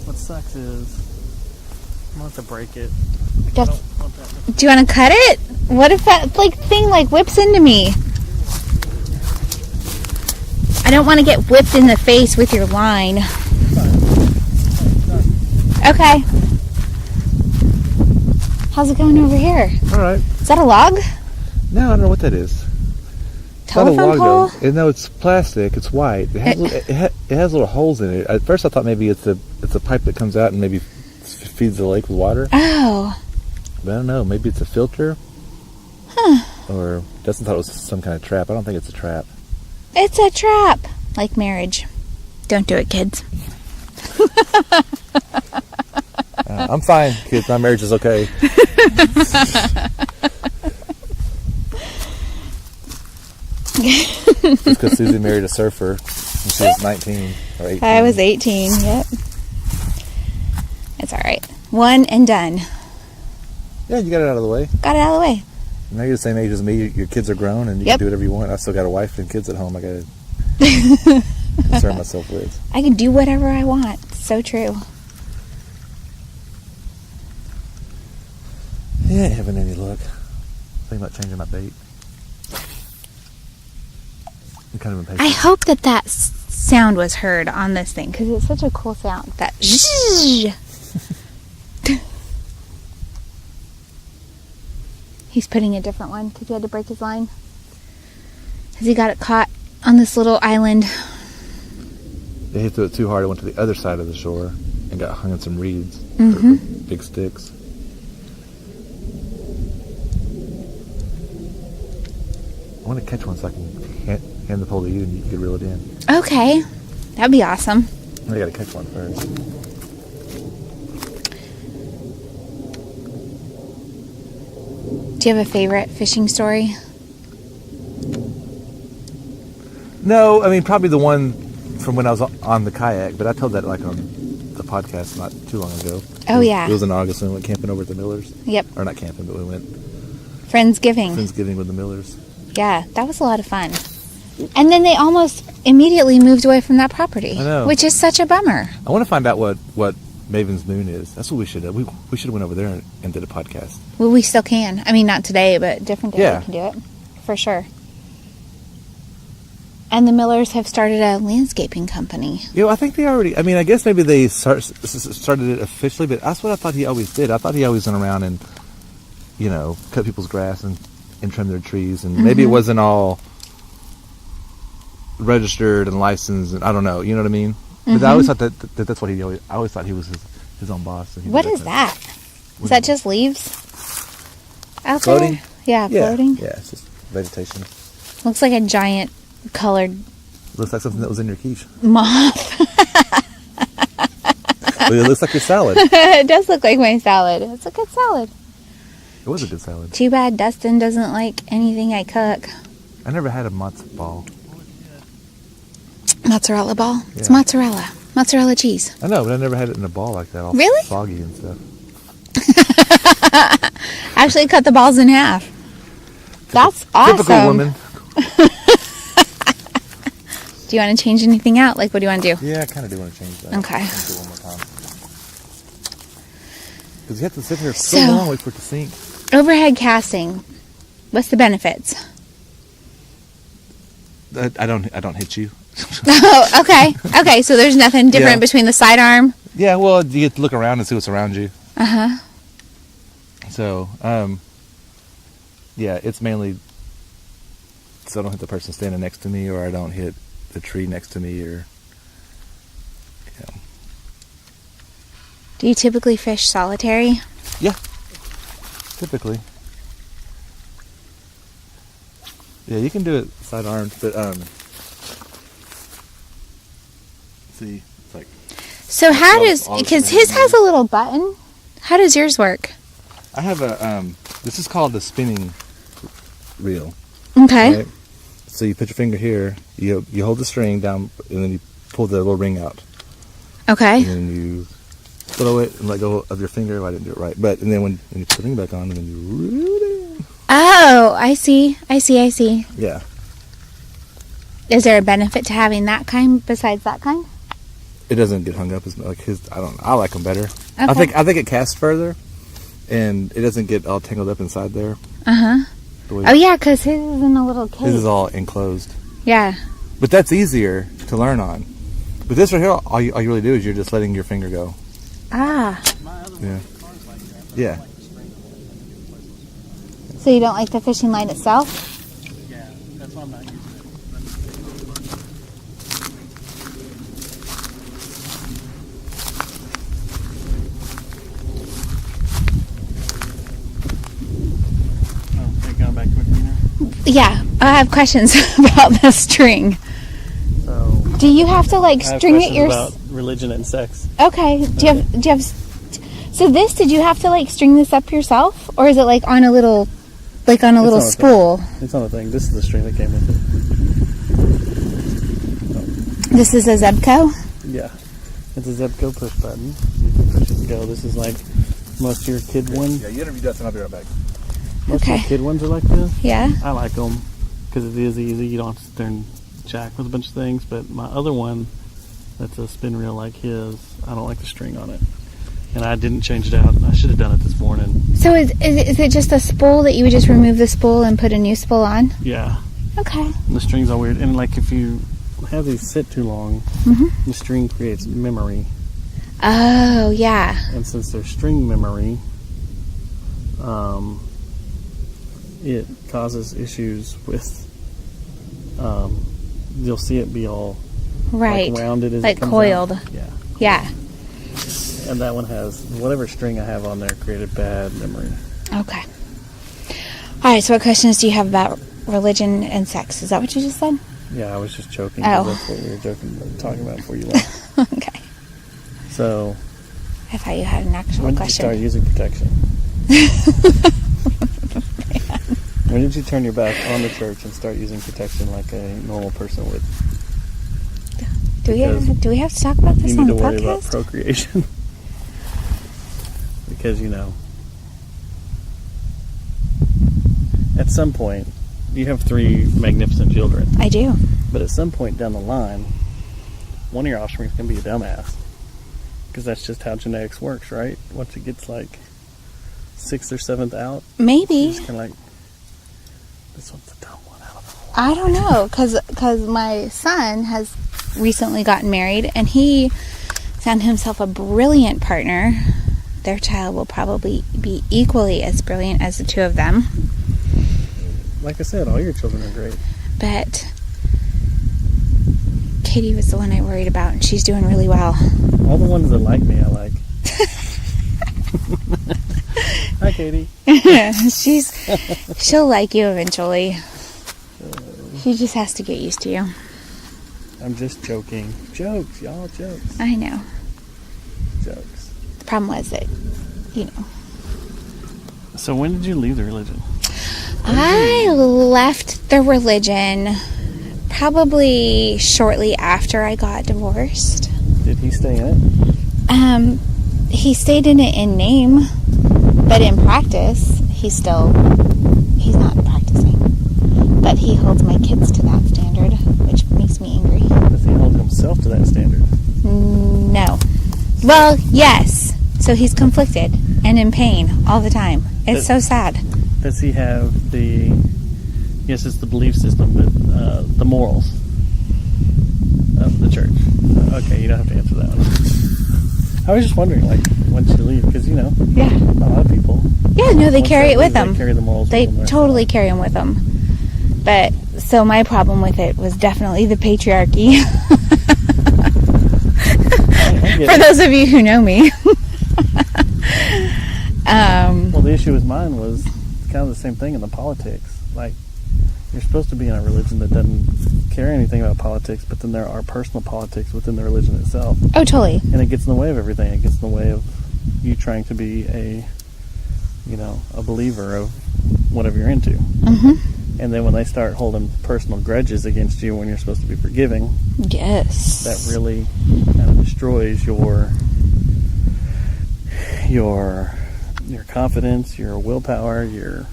What sucks is I'm going to have to break it. I That's, don't want that. do you want to cut it? What if that thing whips into me? I don't want to get whipped in the face with your line. Okay. How's it going over here? All right. Is that a log? No, I don't know what that is. Telephone pole? No, it's plastic. It's white. It has little holes in it. At first, I thought maybe it's a pipe that comes out and maybe feeds the lake with water. Oh. But I don't know. Maybe it's a filter. Huh. Or Dustin thought it was some kind of trap. I don't think it's a trap. It's a trap. Like marriage. Don't do it, kids. I'm fine, kids. My marriage is okay. Just because Susie married a surfer when she was 19 or 18. I was 18, yep. It's alright. One and done. Yeah, you got it out of the way. Got it out of the way. Now you're the same age as me. Your kids are grown and you Yep. can do whatever you want. I still got a wife and kids at home I got to concern myself with. I can do whatever I want. So true. Yeah, ain't having any luck. Thinking about changing my bait. I'm kind of impatient. I hope that sound was heard on this thing because it's such a cool sound. That zzzz. He's putting a different one because he had to break his line. Has he got it caught on this little island. They threw it too hard. It went to the other side of the shore and got hung on some reeds, Mm-hmm. big sticks. I want to catch one so I can hand the pole to you and you can reel it in. Okay. That'd be awesome. I got to catch one first. Do you have a favorite fishing story? No, I mean, probably the one from when I was on the kayak, but I told that like on the podcast not too long ago. Oh, yeah. It was in August when we went camping over at the Millers. Yep. Or not camping, but we went Friendsgiving. with the Millers. Yeah, that was a lot of fun. And then they almost immediately moved away from that property. I know. Which is such a bummer. I want to find out what Maven's Moon is. That's what we should have. We should have went over there and did a podcast. Well, we still can. I mean, not today, but different day Yeah. we can do it. For sure. And the Millers have started a landscaping company. You know, I think they already. I mean, I guess maybe they started it officially, but that's what I thought he always did. I thought he always went around and, you know, cut people's grass and trim their trees, and maybe it wasn't all registered and licensed, and I don't know. You know what I mean? But I always thought that's what he always. I always thought he was his own boss. And What is that? Is that just leaves? Out Floating? there? Yeah, floating. Yeah, it's just vegetation. Looks like a giant colored Looks like something that was in your quiche. moth. Well, it looks like your salad. It does look like my salad. It's a good salad. It was a good salad. Too bad Dustin doesn't like anything I cook. I never had a matzo ball. Mozzarella ball? It's Yeah. mozzarella. Mozzarella cheese. I know, but I never had it in a ball like that, all Really? soggy and stuff. Actually cut the balls in half. That's awesome. Typical woman. Do you want to change anything out? Like, what do you want to do? Yeah, I kind of do want to change that. Okay. I'll do it one more time. Because you have to sit here so So- long, wait for it to sink. Overhead casting. What's the benefits? I don't hit you. Oh, okay. Okay, so there's nothing different Yeah. between the sidearm. Yeah, well, you get to look around and see what's around you. Uh-huh. So, yeah, it's mainly so I don't hit the person standing next to me, or I don't hit the tree next to me, or Do you typically fish solitary? yeah, typically. Yeah, you can do it sidearmed, but see, it's like So how all- does, all because different his has a little button. How does yours work? I have a this is called the spinning reel. Okay. Right? So you put your finger here, you hold the string down, and then you pull the little ring out, Okay. and then you throw it and let go of your finger. Well, I didn't do it right, but and then when you put the ring back on, and then you reel it in. Oh, I see. Yeah. Is there a benefit to having that kind besides that kind? It doesn't get hung up as like his. I don't. I like them better. I Okay. think it casts further, and it doesn't get all tangled up inside there. Uh-huh. The way Oh, yeah, because his is in a little cage. This is all enclosed, Yeah. but that's easier to learn on. But this right here, all you really do is you're just letting your finger go. Ah. Yeah. Yeah. So you don't like the fishing line itself? Yeah, that's why I'm not using it. Oh, okay, going back to my cleaner. Yeah, I have questions about the string. So Do you have to like I have string it questions yourself? about religion and sex. Okay. Do you have? So this, did you have to like string this up yourself, or is it like on a little, little on a thing. spool? It's on the thing. This is the string that came with it. This is a Zebco. Yeah. It's a Zebco push button. You can push it and go. This is like most of your kid ones. Yeah. You interview Dustin. I'll be right back. Most of Okay. your kid ones are like this. Yeah. I like them because it is easy. You don't have to sit there and jack with a bunch of things. But my other one, that's a spin reel like his, I don't like the string on it. And I didn't change it out. I should have done it this morning. So is it just a spool that you would just remove the spool and put a new spool on? Yeah. Okay. And the string's all weird. And like if you have these sit too long, the string creates memory. Oh, yeah. And since there's string memory, it causes issues with you'll see it be all Right. like rounded as Like it comes coiled. out. Yeah. Yeah. And that one has whatever string I have on there created bad memory. Okay. All right, so what questions do you have about religion and sex? Is that what you just said? Yeah, I was just joking. Oh. That's what we were talking about before you left. Okay. So, I thought you had an actual when did question. you start using protection? When did you turn your back on the church and start using protection like a normal person would? Do we have to talk about this You on need the to worry about podcast? procreation. Because, at some point, you have 3 magnificent children. I do. But at some point down the line, one of your offspring is going to be a dumbass. Because that's just how genetics works, right? Once it gets like 6th or 7th out, Maybe. it's kind of like, this one's the dumb one out of them. I don't know, because my son has recently gotten married, and he found himself a brilliant partner. Their child will probably be equally as brilliant as the 2 of them. Like I said, all your children are great. But Katie was the one I worried about, and she's doing really well. All the ones that like me, I like. Hi, Katie. She'll like you eventually. She just has to get used to you. I'm just joking. Jokes, y'all, jokes. I know. Jokes. The problem was that, So when did you leave the religion? I left the religion probably shortly after I got divorced. Did he stay in it? He stayed in it in name, but in practice, he's not practicing. But he holds my kids to that standard, which makes me angry. Does he hold himself to that standard? No. Well, yes. So he's conflicted and in pain all the time. It's so sad. Does he have yes, it's the belief system, but the morals of the church? Okay, you don't have to answer that one. I was just wondering, once you leave, because, Yeah. a lot of people. Yeah, no, they once carry they it with leave, them. They carry the morals They with them. totally carry them with them. But, so my problem with it was definitely the patriarchy. For those of you who know me. Well, the issue with mine was kind of the same thing in the politics. You're supposed to be in a religion that doesn't care anything about politics, but then there are personal politics within the religion itself. Oh, totally. And it gets in the way of everything. It gets in the way of you trying to be a believer of whatever you're into. Mm-hmm. And then when they start holding personal grudges against you when you're supposed to be forgiving, Yes. that really kind of destroys your confidence, your willpower, your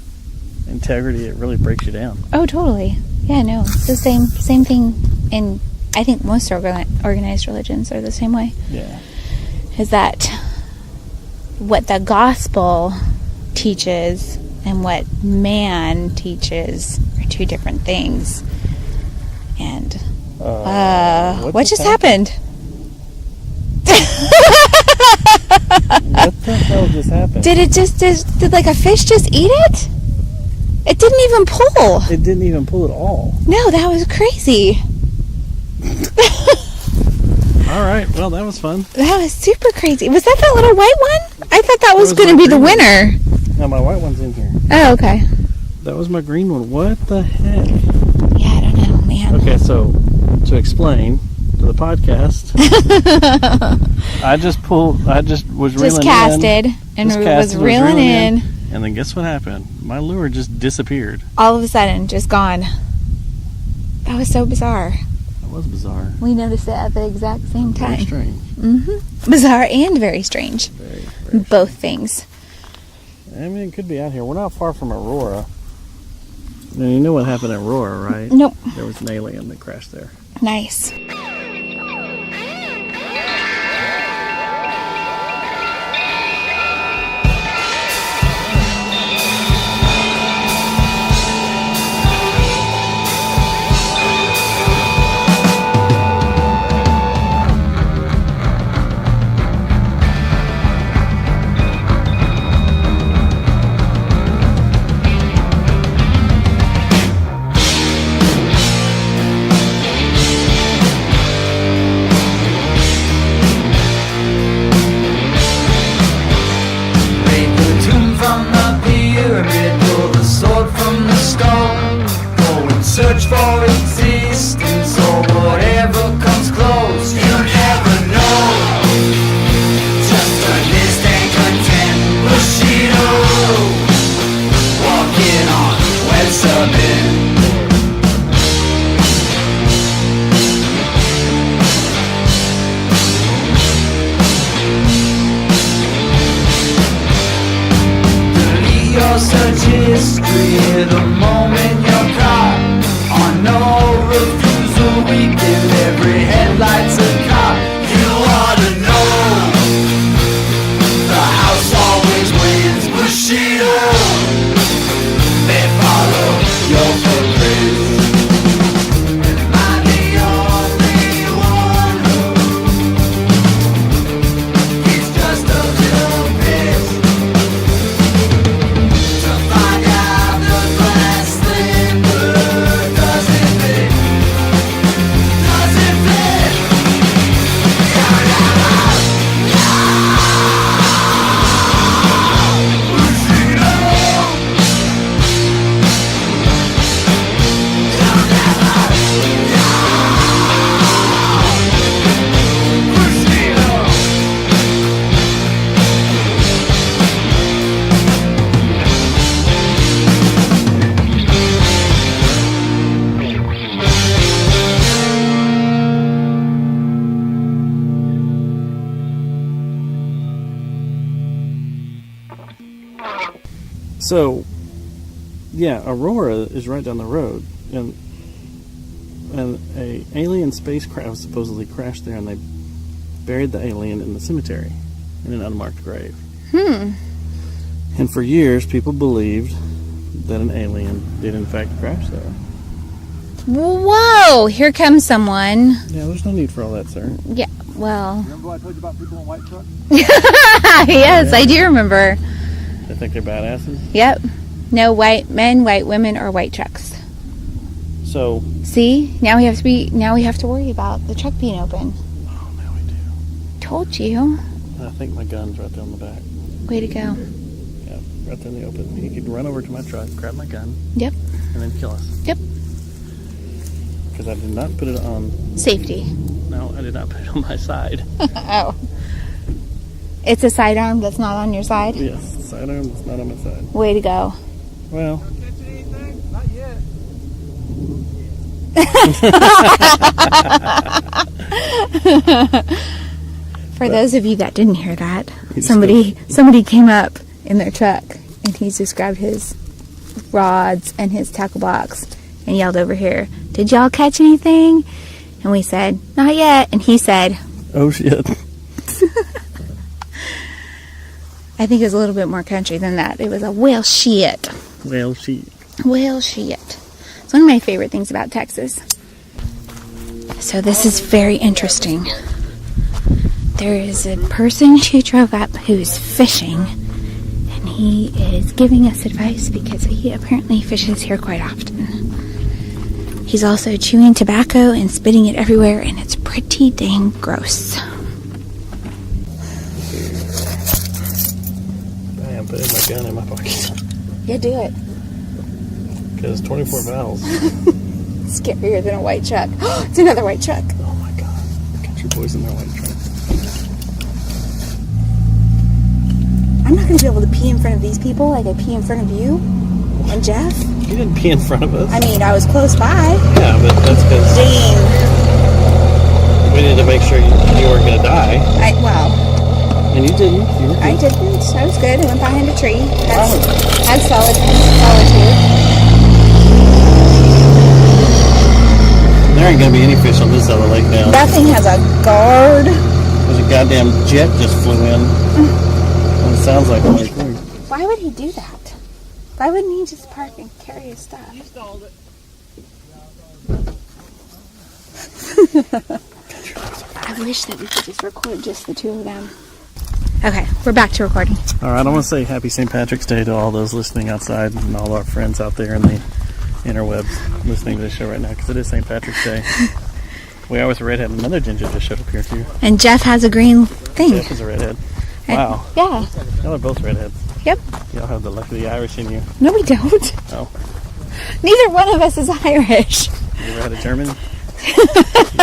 integrity. It really breaks you down. Oh, totally. Yeah, no. It's the same thing in, I think most organized religions are the same way. Yeah. Is that what the gospel teaches and what man teaches are 2 different things. And what just happened? What the hell just happened? Did like a fish just eat it? It didn't even pull. It didn't even pull at all. No, that was crazy. All right. Well, that was fun. That was super crazy. Was that little white one? I thought that was was going to my be the green one. winner. No, my white one's in here. Oh, okay. That was my green one. What the heck? Yeah, I don't know, man. Okay, so to explain to the podcast, I just was reeling Just casted and Just was casted, reeling in. and then guess what happened? My lure just disappeared. All of a sudden, just gone. That was so bizarre. That was bizarre. We noticed it at the exact same Very time. strange. Mm-hmm. Bizarre and very strange. Very, very Both things. I mean, it could be out here. We're not far from Aurora. Now, you know what happened at Aurora, right? Nope. There was an alien that crashed there. Nice. change history the moment you're caught on no refusal weekend. Every headlight's a cop. You ought to know the house always wins. Bushido, they follow your footprints. Am I the only one who is just a little pissed to find out the Grassland bird doesn't fit? Does it fit? So, yeah, Aurora is right down the road, and a alien spacecraft supposedly crashed there, and they buried the alien in the cemetery in an unmarked grave. And for years, people believed that an alien did in fact crash there. Whoa! Here comes someone. Yeah, there's no need for all that, sir. Yeah, well. Remember what I told you about people in white trucks? Yes, I do remember. They think they're badasses. Yep. No white men, white women, or white trucks. So, See? Now we have to worry about the truck being open. oh, now we do. Told you. I think my gun's right there on the back. Way to go. Yeah, right there in the open. You can run over to my truck, grab my gun, Yep. and then kill us. Yep. Because I did not put it on. Safety. No, I did not put it on my side. Oh. It's a sidearm that's not on your side? Yes, sidearm is not on my side. Way to go. Well, Not yet. For those of you that didn't hear that, He's somebody came up in their truck and he just grabbed his rods and his tackle box and yelled over here, "Did y'all catch anything?" And we said, "Not yet." And he said, oh shit. I think it was a little bit more country than that. It was a well shit. Well, she. Well shit. It's one of my favorite things about Texas. So this is very interesting. There is a person who drove up who's fishing, and he is giving us advice because he apparently fishes here quite often. He's also chewing tobacco and spitting it everywhere, and it's pretty dang gross. I'm putting my gun in my pocket. Yeah, do it. Because 24 valves. Scarier than a white truck. It's another white truck. Oh my god. Country boys in their white truck. I'm not going to be able to pee in front of these people like I pee in front of you and Jeff. You didn't pee in front of us. I mean, I was close by. Yeah, but that's because Dang. we needed to make sure you weren't going to die. Wow. And you didn't. You were good. I didn't. I was good. I went behind a tree. Had solitude. There ain't going to be any fish on this side of the lake now. That thing has a guard. There's a goddamn jet just flew in. And it sounds like one. Why would he do that? Why wouldn't he just park and carry his stuff? You stalled it. I wish that we could just record just the two of them. Okay, we're back to recording. All right, I want to say happy St. Patrick's Day to all those listening outside and all our friends out there in the interwebs listening to this show right now, because it is St. Patrick's Day. We are with a redhead. Another ginger just showed up here too. And Jeff has a green thing. Jeff is a redhead. Wow. Yeah. Y'all are both redheads. Yep. Y'all have the luck of the Irish in you. No, we don't. Oh. Neither one of us is Irish. You ever had a German? Do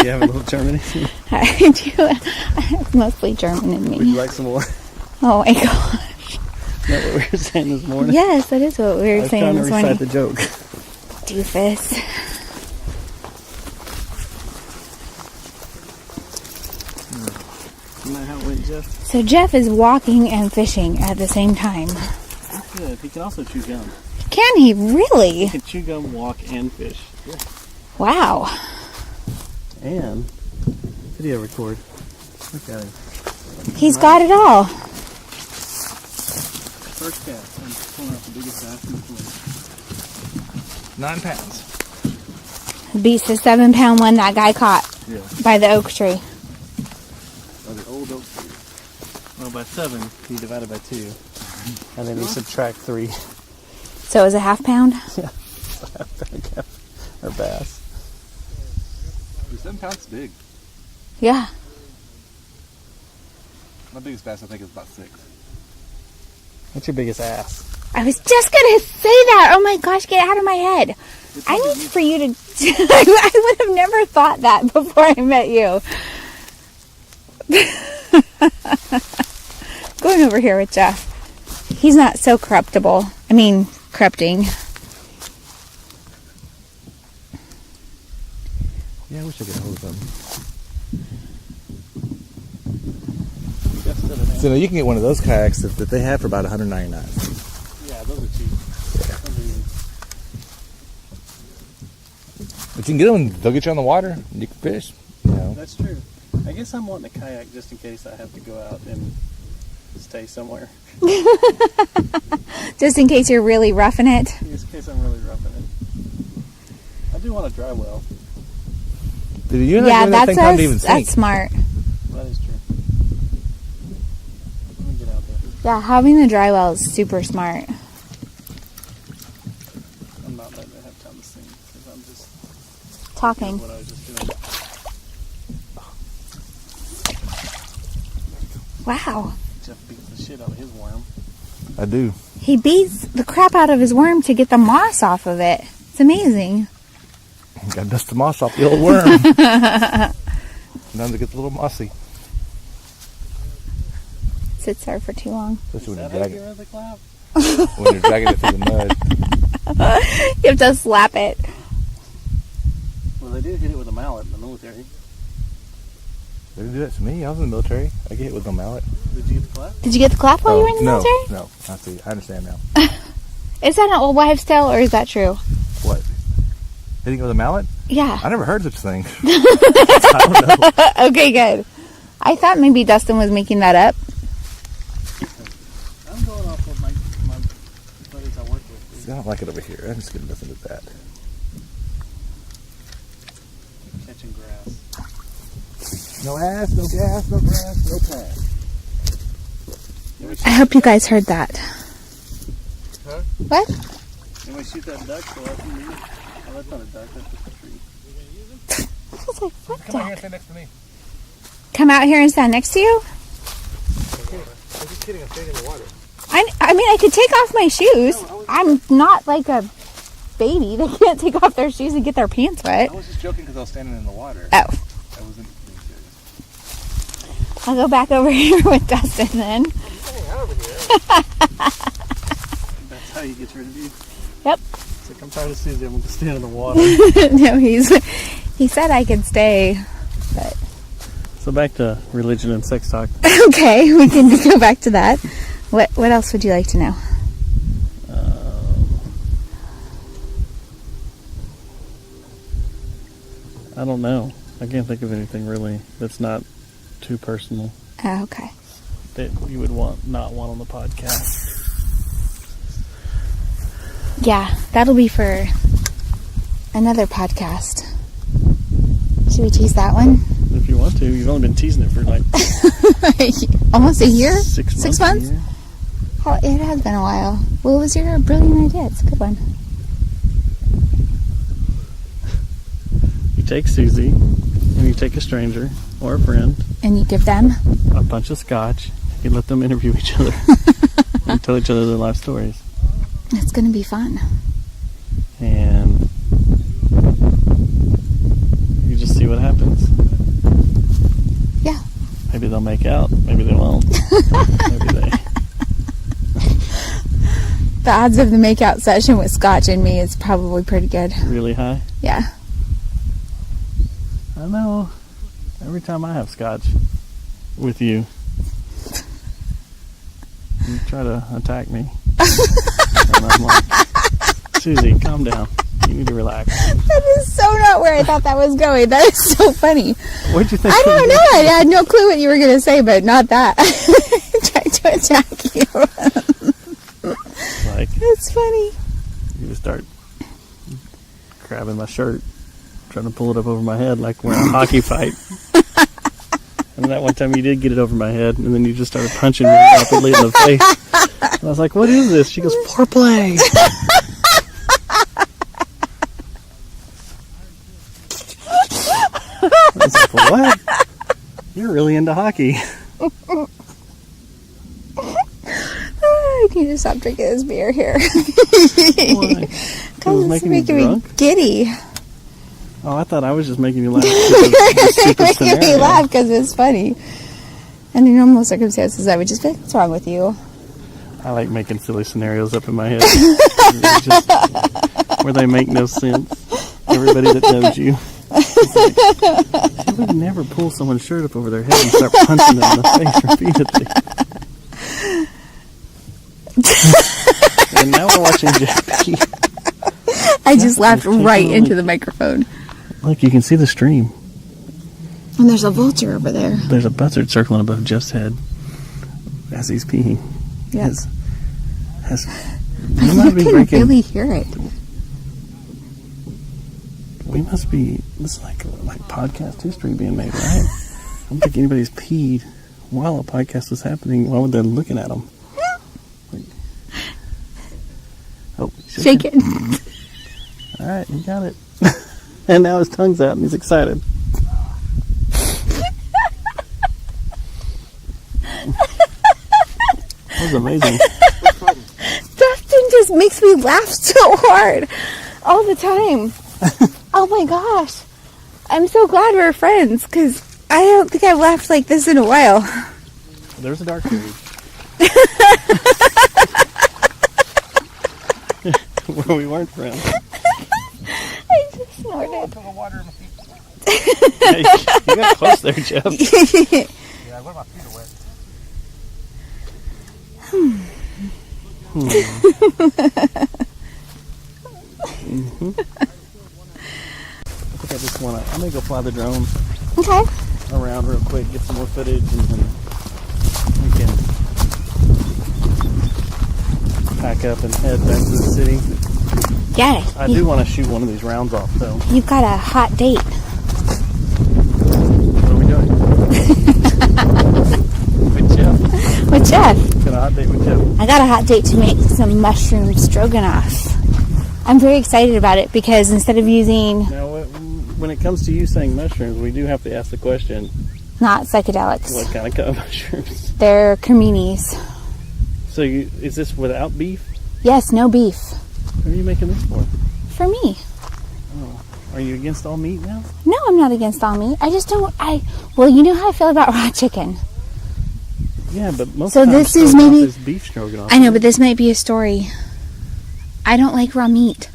you have a little German in you? I do. I have mostly German in Would me. you like some more? Oh my gosh. Is that what we were saying this morning? Yes, that is what we I were was saying trying to this recite morning. the joke. Doofus. Isn't that how it went, Jeff? So Jeff is walking and fishing at the same time. Good. He can also chew gum. Can he really? He can chew gum, walk, and fish. Yeah. Wow. And video record. Look at him. He's got it all. First cast. I'm pulling out the biggest bass in the pool. 9 pounds. Beats the 7-pound one that guy caught Yeah. by the oak tree. By the old oak tree. Well, by 7, he divided by 2. And then you subtract 3. So it was a half pound? Yeah. Or bass. 7 pounds is big. Yeah. My biggest bass, I think, is about 6. What's your biggest ass? I was just going to say that. Oh my gosh, get out of my head. I need for you to... I would have never thought that before I met you. Going over here with Jeff. He's not so corruptible. I mean, corrupting. Yeah, I wish I could hold them. So now you can get one of those kayaks that they have for about $199. Yeah, those are cheap. But you can get them, they'll get you on the water, and you can fish. You know. That's true. I guess I'm wanting a kayak just in case I have to go out and stay somewhere. Just in case you're really roughing it. Just in case I'm really roughing it. I do want a dry well. Dude, you're not Yeah, doing that thing time to even sink. that's smart. That is true. Let me get out there. Yeah, having the dry well is super smart. I'm not letting it have time to sink because I'm just Talking. doing what I was just doing. Wow. Jeff beats the shit out of his worm. I do. He beats the crap out of his worm to get the moss off of it. It's amazing. Gotta dust the moss off the old worm. Sometimes it gets a little mossy. Sits there for too long. Especially Is when that you're how you dragging, get rid of the clap? when you're dragging it through the mud. You have to slap it. Well, they did hit it with a mallet in the military. They didn't do that to me. I was in the military. I get hit with no mallet. Did you get the clap? Did you get the clap while you were in the no, military? No, I see. I understand now. Is that an old wives' tale or is that true? What? Hitting it with a mallet? Yeah. I never heard such a thing. I don't know. Okay, good. I thought maybe Dustin was making that up. I'm going off of my buddies I work with. See, I don't like it over here. I'm just going to listen to that. Catching grass. No ass, no gas, no grass, no pass. I hope you guys heard that. Huh? What? Can we shoot that duck so I can leave? Oh, that's not a duck, that's just a tree. I was like, what Come on here the? and stand next to me. Come out here and stand next to you? I'm just kidding. I'm staying in the water. I mean, I could take off my shoes. I'm not like a baby. They can't take off their shoes and get their pants wet. I was just joking because I was standing in the water. Oh. I wasn't being serious. I'll go back over here with Dustin then. Hang out over here. That's how you get rid of you. Yep. It's like, I'm tired of Susie, I'm going to stand in the water. No, he said I could stay, but So back to religion and sex talk. okay, we can go back to that. What else would you like to know? I don't know. I can't think of anything really that's not too personal Oh, okay. that you would not want on the podcast. Yeah, that'll be for another podcast. Should we tease that one? If you want to. You've only been teasing it for like Almost a year? 6 months. 6 months? a year. Oh, it has been a while. Well, it was your brilliant idea. It's a good one. You take Susie and you take a stranger or a friend, And you give them? a bunch of scotch, you let them interview each other and tell each other their life stories. It's going to be fun. And you just see what happens. Yeah. Maybe they'll make out, maybe they won't. Maybe they. The odds of the makeout session with Scotch and me is probably pretty good. Really high. Yeah. I know. Every time I have scotch with you, you try to attack me. And I'm like, Susie, calm down. You need to relax. That is so not where I thought that was going. That is so funny. What'd you think? I don't know. I had no clue what you were going to say, but not that. I tried to attack you. Like, That's funny. you just start grabbing my shirt, trying to pull it up over my head like we're in a hockey fight. And that one time you did get it over my head, and then you just started punching me rapidly in the face. And I was like, what is this? She goes, foreplay. I was like, what? You're really into hockey. I need to stop drinking this beer here. Why? Because it's making you making me drunk? giddy. Oh, I thought I was just making you laugh. You're making me laugh because it's funny. And in normal circumstances, I would just be like, what's wrong with you? I like making silly scenarios up in my head. Just, where they make no sense. Everybody that knows you. Like, you would never pull someone's shirt up over their head and start punching them in the face repeatedly. And now we're watching Jackie. I just laughed right into the microphone. Look, you can see the stream. And there's a vulture over there. There's a buzzard circling above Jeff's head as he's peeing. Yes. We might be can breaking. really hear it. We must be. This is like podcast history being made, right? I don't think anybody's peed while a podcast was happening. While they're looking at them. Like, oh, Shake it. All right, you got it. And now his tongue's out and he's excited. That was amazing. Dustin just makes me laugh so hard all the time. Oh my gosh. I'm so glad we're friends because I don't think I've laughed like this in a while. There's a dark period. Where we weren't friends. I just snorted. Hey, you got close there, Jeff. Yeah, what my feet are wet. Mm-hmm. I think I just want to. I'm gonna go fly the drone Okay. around real quick, get some more footage, and then we can pack up and head back to the city. Yeah. I do want to shoot one of these rounds off, though. You've got a hot date. What are we doing? With Jeff. With Jeff. Got a hot date with Jeff. I got a hot date to make some mushroom stroganoff. I'm very excited about it because instead of using Now, when it comes to you saying mushrooms, we do have to ask the question: not psychedelics, what kind of mushrooms? they're creminis. So, is this without beef? Yes, no beef. What are you making this for? For me. Oh, are you against all meat now? No, I'm not against all meat. I just don't. Well, you know how I feel about raw chicken. Yeah, but most So of the time this is stroganoff maybe- is beef stroganoff. I know, but this might be a story. I don't like raw meat.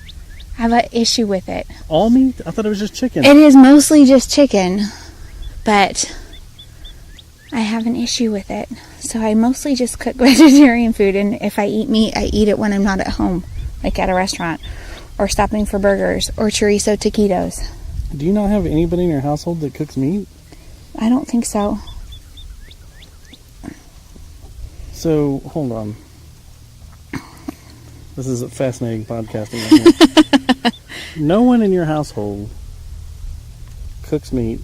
I have an issue with it. All meat? I thought it was just chicken. It is mostly just chicken, but I have an issue with it. So I mostly just cook vegetarian food, and if I eat meat, I eat it when I'm not at home, like at a restaurant, or stopping for burgers, or chorizo taquitos. Do you not have anybody in your household that cooks meat? I don't think so. So, hold on. This is a fascinating podcasting. Right here. No one in your household cooks meat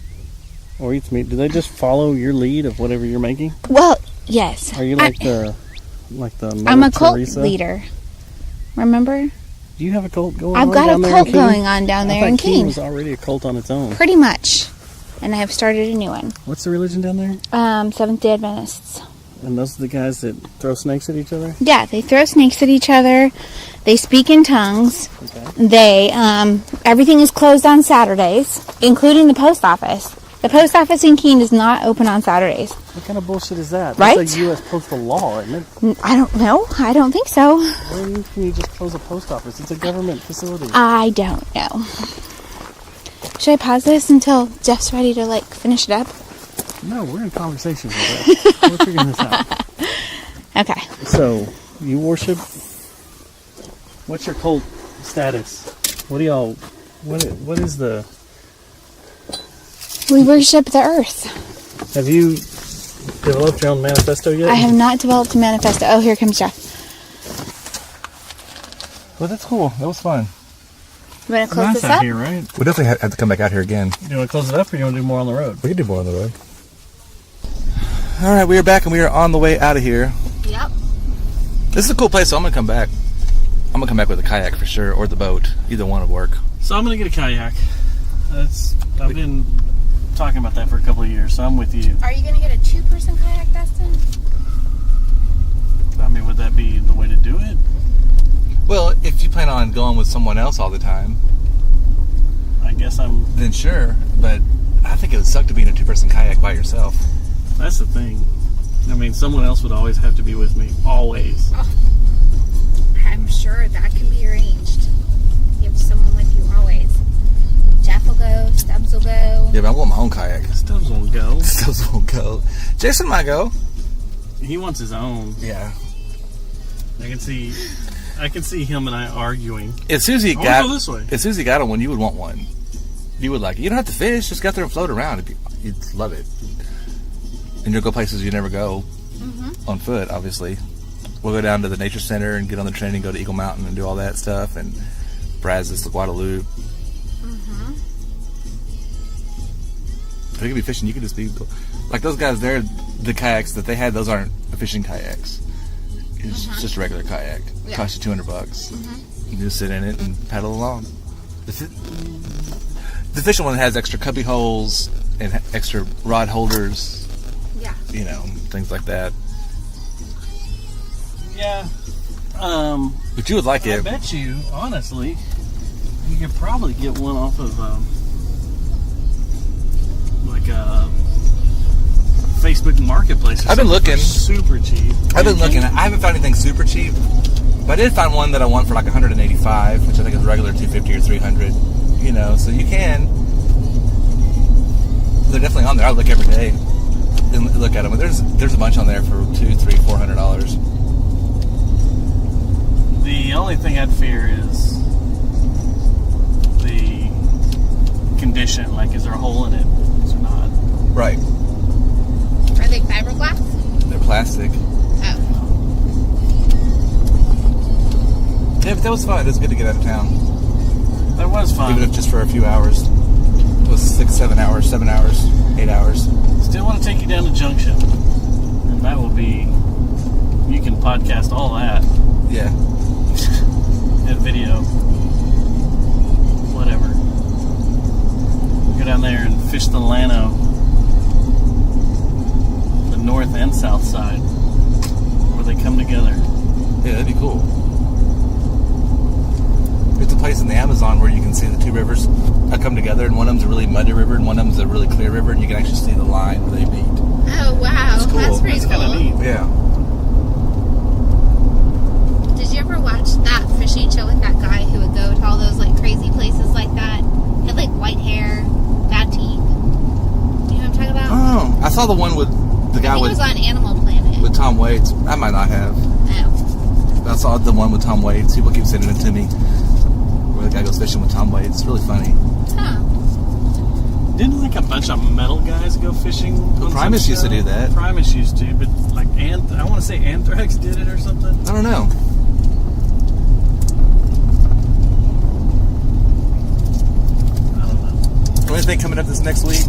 or eats meat. Do they just follow your lead of whatever you're making? Well, yes. Are you like the Mother I'm a cult Teresa? leader. Remember? Do you have a cult going I've on got down a there cult in Keene? going on down there I in thought Keene Keene. was already a cult on its own. Pretty much. And I have started a new one. What's the religion down there? Seventh-day Adventists. And those are the guys that throw snakes at each other? Yeah, they throw snakes at each other. They speak in tongues. Okay. They, everything is closed on Saturdays, including the post office. The post office in Keene is not open on Saturdays. What kind of bullshit is that? Right? That's a U.S. postal law, isn't it? I don't know. I don't think so. When can you just close a post office? It's a government facility. I don't know. Should I pause this until Jeff's ready to, finish it up? No, we're in conversation with that. We're figuring this out. Okay. So, you worship What's your cult status? What do y'all? What is the? We worship the earth. Have you developed your own manifesto yet? I have not developed a manifesto. Oh, here comes Jeff. Well, that's cool. That was fun. You want to close Nice this out up? here, right? We definitely have to come back out here again. You want to close it up, or you want to do more on the road? We can do more on the road. All right, we are back and we are on the way out of here. Yep. This is a cool place, so I'm gonna come back. I'm gonna come back with a kayak for sure, or the boat. Either one would work. So I'm gonna get a kayak. I've been talking about that for a couple of years, so I'm with you. Are you going to get a 2-person kayak, Dustin? I mean, would that be the way to do it? Well, if you plan on going with someone else all the time, I guess then sure. But I think it would suck to be in a 2-person kayak by yourself. that's the thing. I mean, someone else would always have to be with me. Always. Oh, I'm sure that can be arranged. You have someone with you always. Jeff will go, Stubbs will go. Yeah, but I want my own kayak. Stubbs won't go. Stubbs won't go. Jason might go. He wants his own. Yeah. I can see him and I arguing. If Susie I wanna got go this way. If Susie got one, you would want one. You would like it. You don't have to fish. Just get there and float around. You'd love it. And you'll go places you never go on foot, obviously. We'll go down to the nature center and get on the train and go to Eagle Mountain and do all that stuff. And Brazos, the Guadalupe. If you could be fishing, you could just be... Like those guys there, the kayaks that they had, those aren't fishing kayaks. It's just a regular kayak. It costs you $200. You just sit in it and paddle along. The fishing one has extra cubby holes and extra rod holders. Yeah. You know, things like that. Yeah. But you would like I it. bet you, honestly, you could probably get one off of like a Facebook Marketplace. Or I've been something looking. for super cheap. I've been looking. I haven't found anything super cheap. But I did find one that I want for like $185, which I think is regular $250 or $300. You know, so you can. They're definitely on there. I look every day and look at them. And there's a bunch on there for $200, $300, $400. The only thing I'd fear is the condition. Like, is there a hole in it? Is there not? Right. Are they fiberglass? They're plastic. Oh. Yeah, but that was fun. It was good to get out of town. That was fun. Even if just for a few hours. It was 6, 7 hours, 7 hours, 8 hours. Still want to take you down to Junction. And that will be... You can podcast all that. Yeah. And video. Whatever. Go down there and fish the Llano. The north and south side. Where they come together. Yeah, that'd be cool. There's a place in the Amazon where you can see the two rivers come together, and one of them's a really muddy river, and one of them's a really clear river, and you can actually see the line where they meet. Oh, wow. It's cool. That's pretty That's cool. kind of neat. Yeah. Did you ever watch that fishing show with that guy who would go to all those like crazy places like that? He had like white hair, bad teeth. You know what I'm talking about? Oh, I saw the one with the I guy think it was on Animal Planet. with Tom Waits. I might not have. Oh. I saw the one with Tom Waits. People keep sending it to me. Where the guy goes fishing with Tom Waits. It's really funny. Huh. Didn't like a bunch of metal guys go fishing? on Primus some used to show? do that. Primus used to, but like I want to say Anthrax did it or something. I don't know. I don't know. Anything coming up this next week?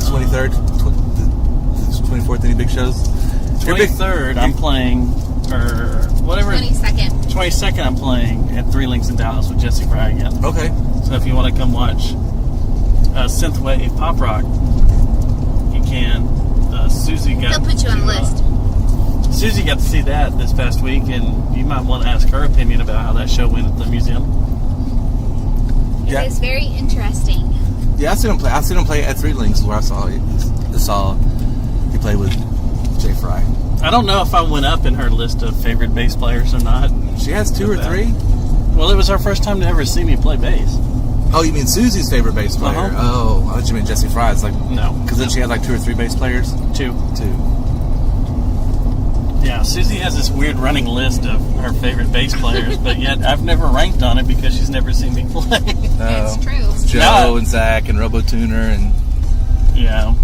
23rd? 24th? Any big shows? Your big- 23rd, I'm playing, or whatever. 22nd. 22nd, I'm playing at Three Links in Dallas with Jesse Fry again. Okay. So if you want to come watch synthwave pop rock, you can. Susie got. He'll put you on the list. Susie got to see that this past week, and you might want to ask her opinion about how that show went at the museum. Yeah. It is very interesting. Yeah, I seen him play at Three Links where I saw he played with Jay Fry. I don't know if I went up in her list of favorite bass players or not. She has 2 or 3? Well, it was her first time to ever see me play bass. Oh, you mean Susie's favorite bass player? Uh-huh. Oh, I thought you meant Jesse Fry's. Like, No. because then she had like 2 or 3 bass players. 2. Yeah, Susie has this weird running list of her favorite bass players, but yet I've never ranked on it because she's never seen me play. It's true. Joe and Zach and RoboTuner and Yeah.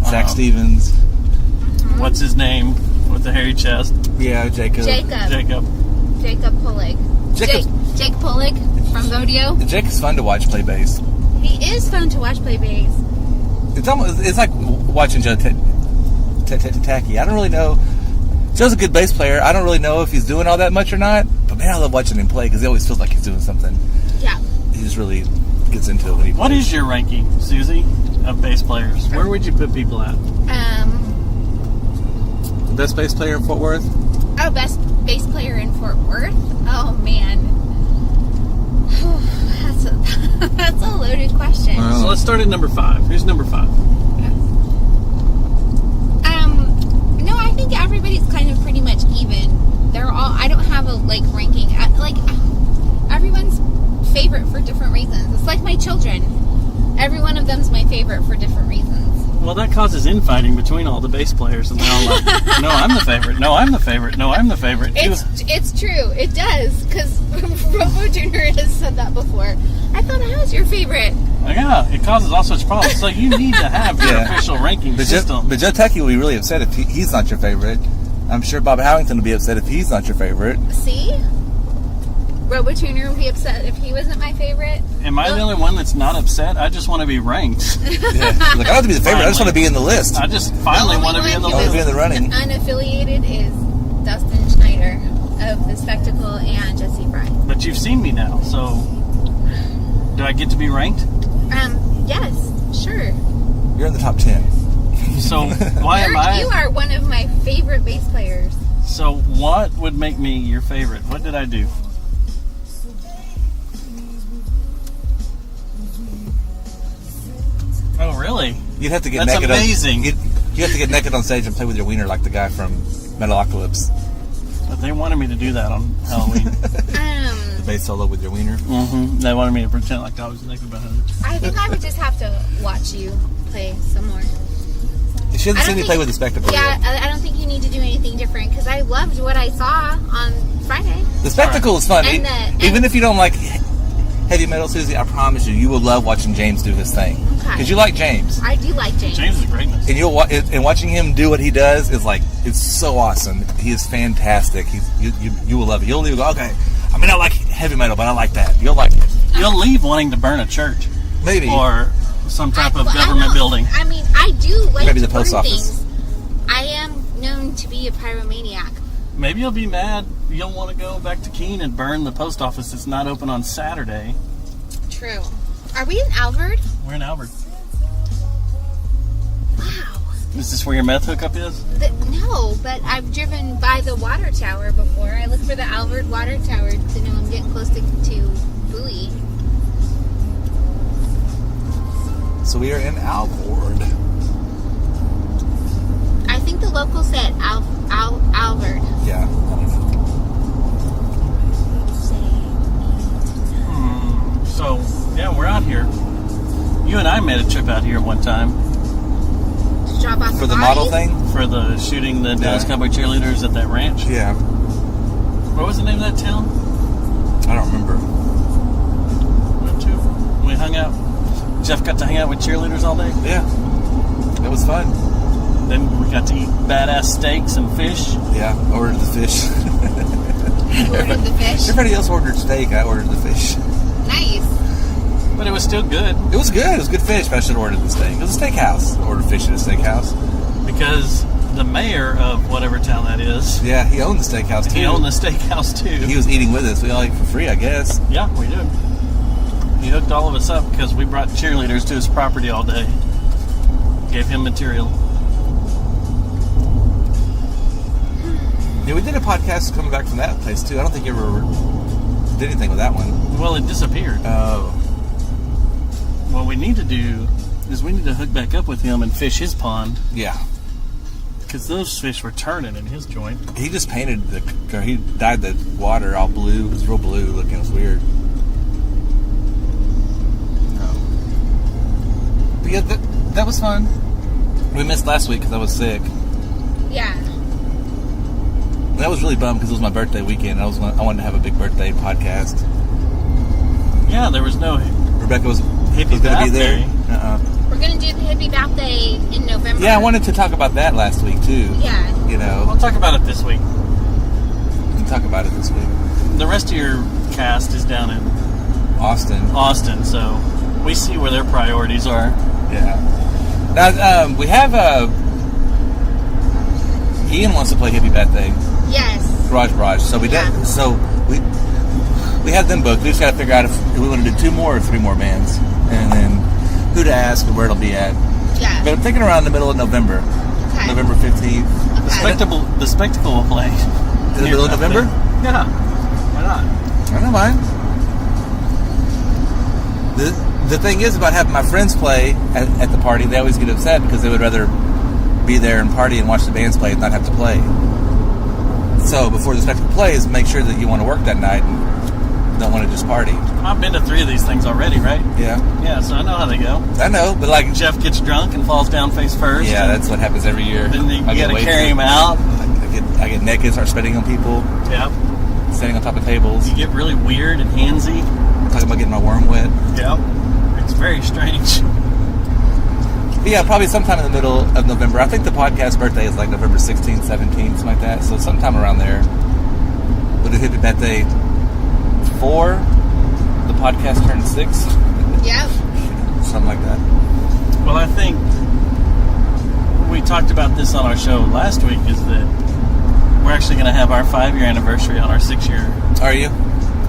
Zach Stevens. What's his name with the hairy chest? Yeah, Jacob. Jacob Pulig. Jake Pulig from Vodeo. Jake is fun to watch play bass. He is fun to watch play bass. It's like watching Joe Tacky. I don't really know. Joe's a good bass player. I don't really know if he's doing all that much or not. But man, I love watching him play because he always feels like he's doing something. Yeah. He just really gets into it when he plays. What is your ranking, Susie, of bass players? Where would you put people at? Best bass player in Fort Worth? Best bass player in Fort Worth? Oh, man. That's a loaded question. So let's start at number 5. Who's number 5? No, I think everybody's kind of pretty much even. They're all, I don't have a, ranking. Everyone's favorite for different reasons. It's like my children. Every one of them's my favorite for different reasons. Well, that causes infighting between all the bass players, and they're all like, no, I'm the favorite. No, I'm the favorite. No, I'm the favorite. It's true. It does, because Robo Jr. has said that before. I thought I was your favorite. Yeah, it causes all sorts of problems. So you need to have your official ranking system. But Joe Tacky will be really upset if he's not your favorite. I'm sure Bob Howington will be upset if he's not your favorite. See? Robo Tuner would be upset if he wasn't my favorite. Am I the only one that's not upset? I just want to be ranked. Yeah. Like, I don't have to be the favorite. I just want to be in the list. I just finally want to be in the list. Be in the running. Unaffiliated is Dustin Schneider of The Spectacle and Jesse Fry. But you've seen me now, so do I get to be ranked? Yes, sure. You're in the top 10. So why am I? You are one of my favorite bass players. So what would make me your favorite? What did I do? Oh, really? You'd have to get That's naked. amazing. You have to get naked on stage and play with your wiener like the guy from Metalocalypse. But they wanted me to do that on Halloween. The bass solo with your wiener. Mm-hmm. They wanted me to pretend like I was naked behind it. I think I would just have to watch you play some more. She hasn't seen me play with the Spectacle Yeah, yet. I don't think you need to do anything different because I loved what I saw on Friday. The Spectacle is fun. Even if you don't like heavy metal, Susie, I promise you will love watching James do his thing. Okay. Because you like James. I do like James. James is greatness. And watching him do what he does is it's so awesome. He is fantastic. You will love it. You'll go, okay, I mean, I like heavy metal, but I like that. You'll like it. You'll leave wanting to burn a church. Maybe. Or some type of government building. I mean, I do like Maybe the to post burn office. things. I am known to be a pyromaniac. Maybe you'll be mad. You'll want to go back to Keene and burn the post office that's not open on Saturday. True. Are we in Alvord? We're in Albert. Wow. Is this where your meth hookup is? No, but I've driven by the water tower before. I look for the Alvord water tower to know I'm getting close to Bowie. So we are in Alvord. I think the local said Alvord. Yeah. So, yeah, we're out here. You and I made a trip out here one time. To drop off For the model thing? For the shooting the Dallas Cowboy cheerleaders at that ranch. Yeah. What was the name of that town? I don't remember. Went to? We hung out. Jeff got to hang out with cheerleaders all day. Yeah. It was fun. Then we got to eat badass steaks and fish. Yeah. Ordered the fish. Ordered the fish. Everybody else ordered steak. I ordered the fish. Nice. But it was still good. It was good. It was good fish, but I should have ordered the steak. It was a steakhouse. I ordered fish at a steakhouse. Because the mayor of whatever town that is, Yeah, he owned the steakhouse too. he owned the steakhouse too. He was eating with us. We all ate for free, I guess. Yeah, we did. He hooked all of us up because we brought cheerleaders to his property all day. Gave him material. Yeah, we did a podcast coming back from that place too. I don't think you ever did anything with that one. Well, it disappeared. Oh. What we need to do is we need to hook back up with him and fish his pond Yeah. because those fish were turning in his joint. He just painted he dyed the water all blue. It was real blue looking. It was weird. But yeah, that was fun. We missed last week because I was sick. Yeah. That was really bummed because it was my birthday weekend. I wanted to have a big birthday podcast. Yeah, there was no Rebecca was Hippy going to be there. Bathday. We're going to do the Hippy Bathday in November. Yeah, I wanted to talk about that last week too. Yeah. You know, I'll talk about it this week. we can talk about it this week. The rest of your cast is down in Austin. So we see where their priorities are. Yeah. Now we have Ian wants to play Hippy Bathday. Yes. Garage Barrage. So we Yeah. did. So we have them booked. We just got to figure out if we want to do 2 more or 3 more bands, and then who to ask and where it'll be at. Yeah. But I'm thinking around the middle of November, Okay. November 15th. Okay. The spectacle will play. In the middle of November? Yeah. Why not? I don't mind. The thing is about having my friends play at the party, they always get upset because they would rather be there and party and watch the bands play and not have to play. So before the spectacle plays, make sure that you want to work that night and don't want to just party. I've been to 3 of these things already, right? Yeah. Yeah, so I know how they go. I know, but like... Jeff gets drunk and falls down face first. Yeah, that's what happens every year. Then you I get gotta wasted. carry him out. I get naked, start spitting on people, Yeah. standing on top of tables, You get really weird and handsy. talking about getting my worm wet. Yeah. It's very strange. But yeah, probably sometime in the middle of November. I think the podcast birthday is like November 16th, 17th, something like that. So sometime around there. We'll do Hippy Bathday 4. The podcast turns 6. Yep. Something like that. Well, I think we talked about this on our show last week, is that we're actually going to have our 5-year anniversary on our 6-year. Are you?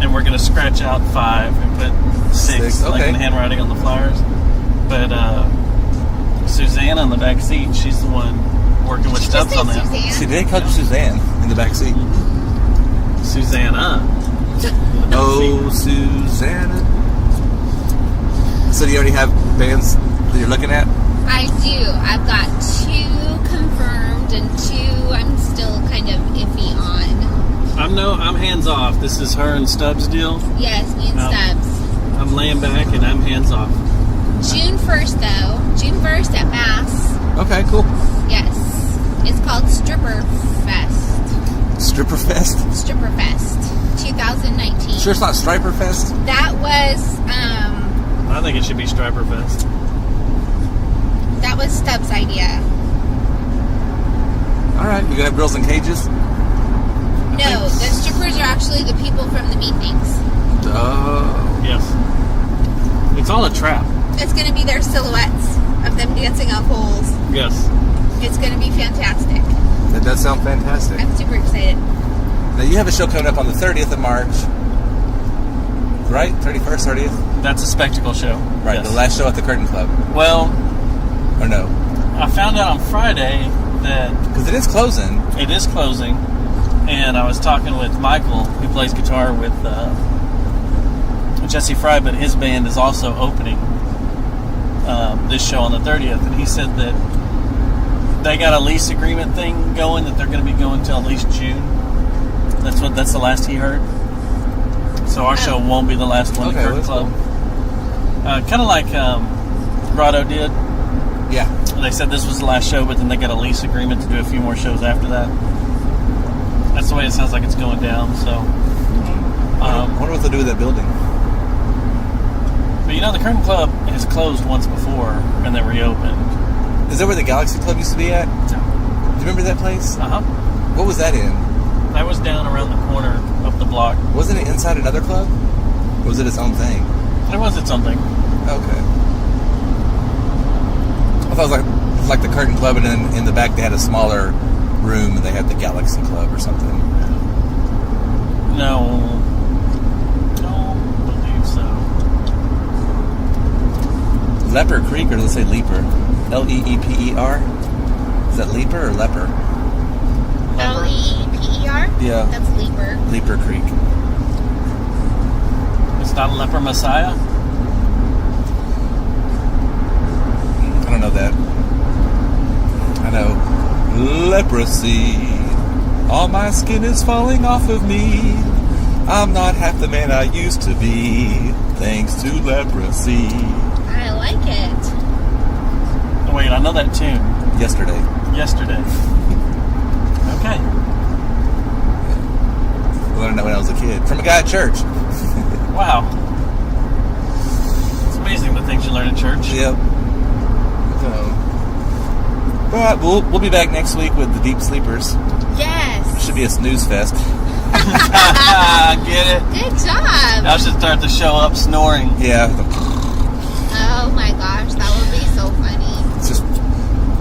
And we're going to scratch out 5 and put 6, like okay. in handwriting on the flyers. But Susanna in the back seat, she's the one working with Did you Stubbs just on say that. Suzanne? See, they called you Suzanne in the back seat. Susanna. Oh, Susanna. So do you already have bands that you're looking at? I do. I've got 2 confirmed and 2 I'm still kind of iffy on. I'm hands off. This is her and Stubbs' deal. Yes, me and Um, Stubbs. I'm laying back and I'm hands off. June 1st, though. June 1st at Mass. Okay, cool. Yes. It's called Stripper Fest. Stripper Fest? Stripper Fest 2019. Sure it's not Striper Fest? That was, I think it should be Striper Fest. that was Stubbs' idea. Alright, you gonna have girls in cages? No, the strippers are actually the people from the Meetings. Oh. Yes. It's all a trap. It's going to be their silhouettes of them dancing on poles. Yes. It's going to be fantastic. That does sound fantastic. I'm super excited. Now you have a show coming up on the 30th of March. Right? 31st, 30th? That's a spectacle show. Right, Yes. the last show at the Curtain Club. Well, Or no? I found out on Friday that Because it is closing. it is closing, and I was talking with Michael, who plays guitar with Jesse Fry, but his band is also opening this show on the 30th, and he said that they got a lease agreement thing going, that they're going to be going till at least June. That's the last he heard. So our show won't be the last one at Okay, Curtain that's Club. Kind of like Grotto did. Yeah. They said this was the last show, but then they got a lease agreement to do a few more shows after that. That's the way it sounds like it's going down. So, I wonder what they'll do with that building. but you know, the Curtain Club has closed once before and then reopened. Is that where the Galaxy Club used to be at? Do you remember that place? Uh huh. What was that in? That was down around the corner up the block. Wasn't it inside another club? Or was it its own thing? It was its own thing. Okay. I thought it was like the Curtain Club, and then in the back they had a smaller room, and they had the Galaxy Club or something. No, don't believe so. Leper Creek, or let's say Leaper. Leeper? Is that Leaper or Leper? Leper? Yeah. That's Leper. Leaper Creek. It's not Leper Messiah. I don't know that. I know. Leprosy. All my skin is falling off of me. I'm not half the man I used to be. Thanks to leprosy. I like it. Oh, wait, I know that tune. Yesterday. Yesterday. Okay. when I was a kid from a guy at church. Wow. It's amazing the things you learn in church. Yep. So, all right, we'll be back next week with the Deep Sleepers. Yes. Should be a snooze fest. Get it? Good job. I should start to show up snoring. Yeah. Oh my gosh, that would be so funny. It's just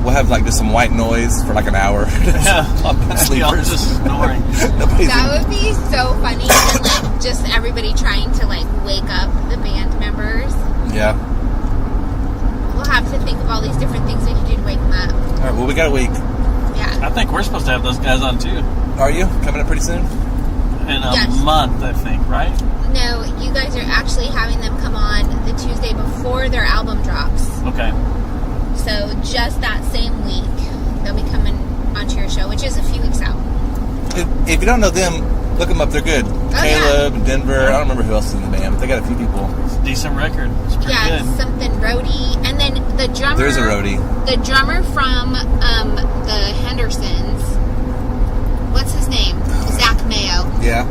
we'll have like just some white noise for like an hour. Yeah. Y'all Sleepers. just snoring. That would be so funny. And like just everybody trying to like wake up the band members. Yeah. We'll have to think of all these different things we can do to wake them up. All right. Well, we got a week. Yeah. I think we're supposed to have those guys on too. Are you coming up pretty soon? In a Yes. month, I think, right? No, you guys are actually having them come on the Tuesday before their album drops. Okay. So just that same week, they'll be coming onto your show, which is a few weeks out. If you don't know them, look them up. They're good. Caleb, yeah. Denver. I don't remember who else is in the band, but they got a few people. It's a decent record. It's pretty Yeah, good. something roadie. And then the drummer... There's a roadie. The drummer from the Hendersons, what's his name? Zach Mayo. Yeah.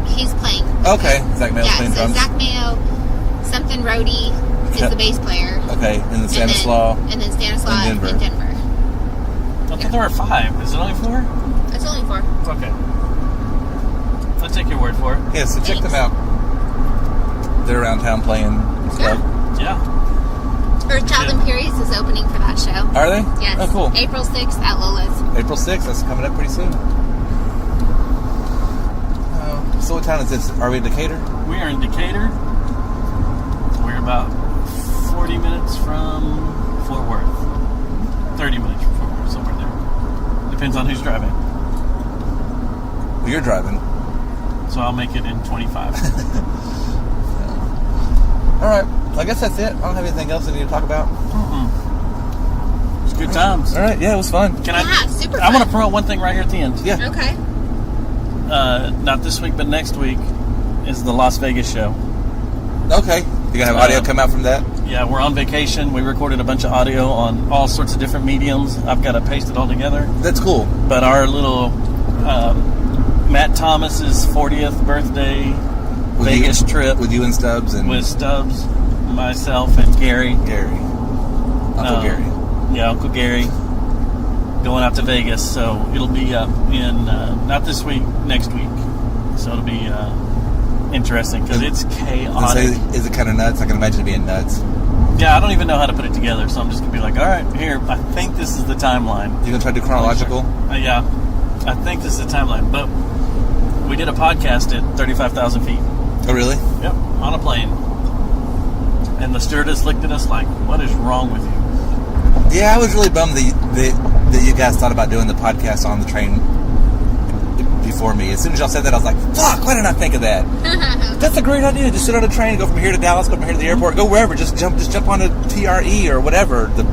He's playing. Okay. Zach Mayo's Yeah, playing so drums. Zach Mayo, something roadie is the bass player. Okay. And then Stanislaw. And then Stanislaw in Denver. in Denver. I thought there were 5. Is it only 4? It's only 4. Okay. I'll take your word for it. Yeah, so check Thanks. them out. They're around town playing stuff. Yeah. Earth Child Imperious is opening for that show. Are they? Yes. Oh, cool. April 6th at Lola's. April 6th. That's coming up pretty soon. So what town is this? Are we in Decatur? We are in Decatur. We're about 40 minutes from Fort Worth. 30 minutes from Fort Worth, somewhere there. Depends on who's driving. Well, you're driving. So I'll make it in 25. All right. Well, I guess that's it. I don't have anything else I need to talk about. It's good times. All right. Yeah, it was fun. Can Yeah, super I fun. want to promote one thing right here at the end. Yeah. Okay. Not this week, but next week is the Las Vegas show. Okay. You gonna have audio come out from that? Yeah, we're on vacation. We recorded a bunch of audio on all sorts of different mediums. I've got to paste it all together. That's cool. But our little Matt Thomas's 40th birthday With Vegas you, trip with you and Stubbs and with Stubbs, myself, and Gary. Uncle Gary. Yeah, Uncle Gary. Going out to Vegas, so it'll be up in not this week, next week. So it'll be interesting because it's chaotic. Is it kind of nuts? I can imagine it being nuts. Yeah, I don't even know how to put it together, so I'm just gonna be like, all right, here. I think this is the timeline. You gonna try to do chronological? Yeah, I think this is the timeline. But we did a podcast at 35,000 feet. Oh, really? Yep, on a plane. And the stewardess looked at us like, "What is wrong with you?" Yeah, I was really bummed that you guys thought about doing the podcast on the train before me. As soon as y'all said that, I was like, fuck, why didn't I think of that? That's a great idea. Just sit on a train, go from here to Dallas, go from here to the airport, go wherever. Just jump on a TRE or whatever, the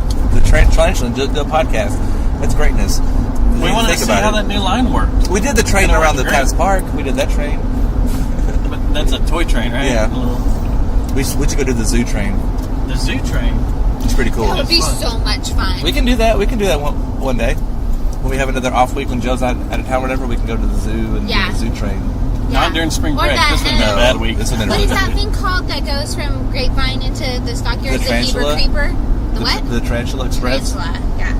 tarantula, and do a podcast. That's greatness. We wanted to see how that new line worked. We did the train And it around was the great. Times Park. We did that train. But that's a toy train, right? Yeah. A little- We should go do the zoo train. The zoo train. It's pretty cool. That would be fun. so much fun. We can do that. We can do that one day. When we have another off week when Joe's out of town or whatever, we can go to the zoo and Yeah. do the zoo train. Not during spring Or break. that, This would have been a bad week. This would have been What really is that bad. thing called that goes from Grapevine into the stockyards? The The Heber tarantula? Creeper? The what? The Tarantula Express. Tarantula, yeah.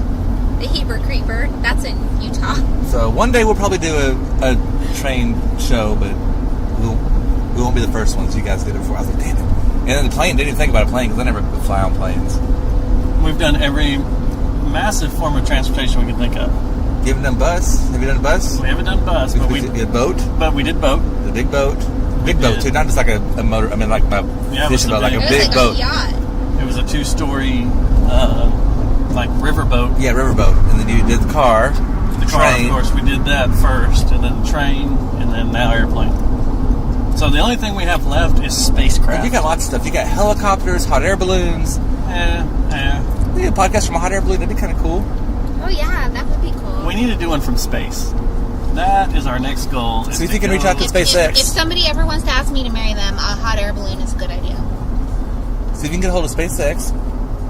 The Heber Creeper. That's in Utah. So one day we'll probably do a train show, but we won't be the first ones. You guys did it before. I was like, damn it. And then the plane, didn't even think about a plane because I never fly on planes. We've done every massive form of transportation we can think of. You haven't done bus? Have you done bus? We haven't done bus, but we did boat? did boat. The big boat? Big We boat did. too, not just like a motor. I mean, like my Yeah, it was fishing a boat, like a big- It was big like boat. a yacht. It was a 2-story, like river boat. Yeah, riverboat. And then you did the car, The car, train. of course, we did that first, and then the train, and then now airplane. So the only thing we have left is spacecraft. You got lots of stuff. You got helicopters, hot air balloons. We did a podcast from a hot air balloon. That'd be kind of cool. Oh, yeah, that would be cool. We need to do one from space. That is our next goal. See if you can reach out to SpaceX. If somebody ever wants to ask me to marry them, a hot air balloon is a good idea. See if you can get a hold of SpaceX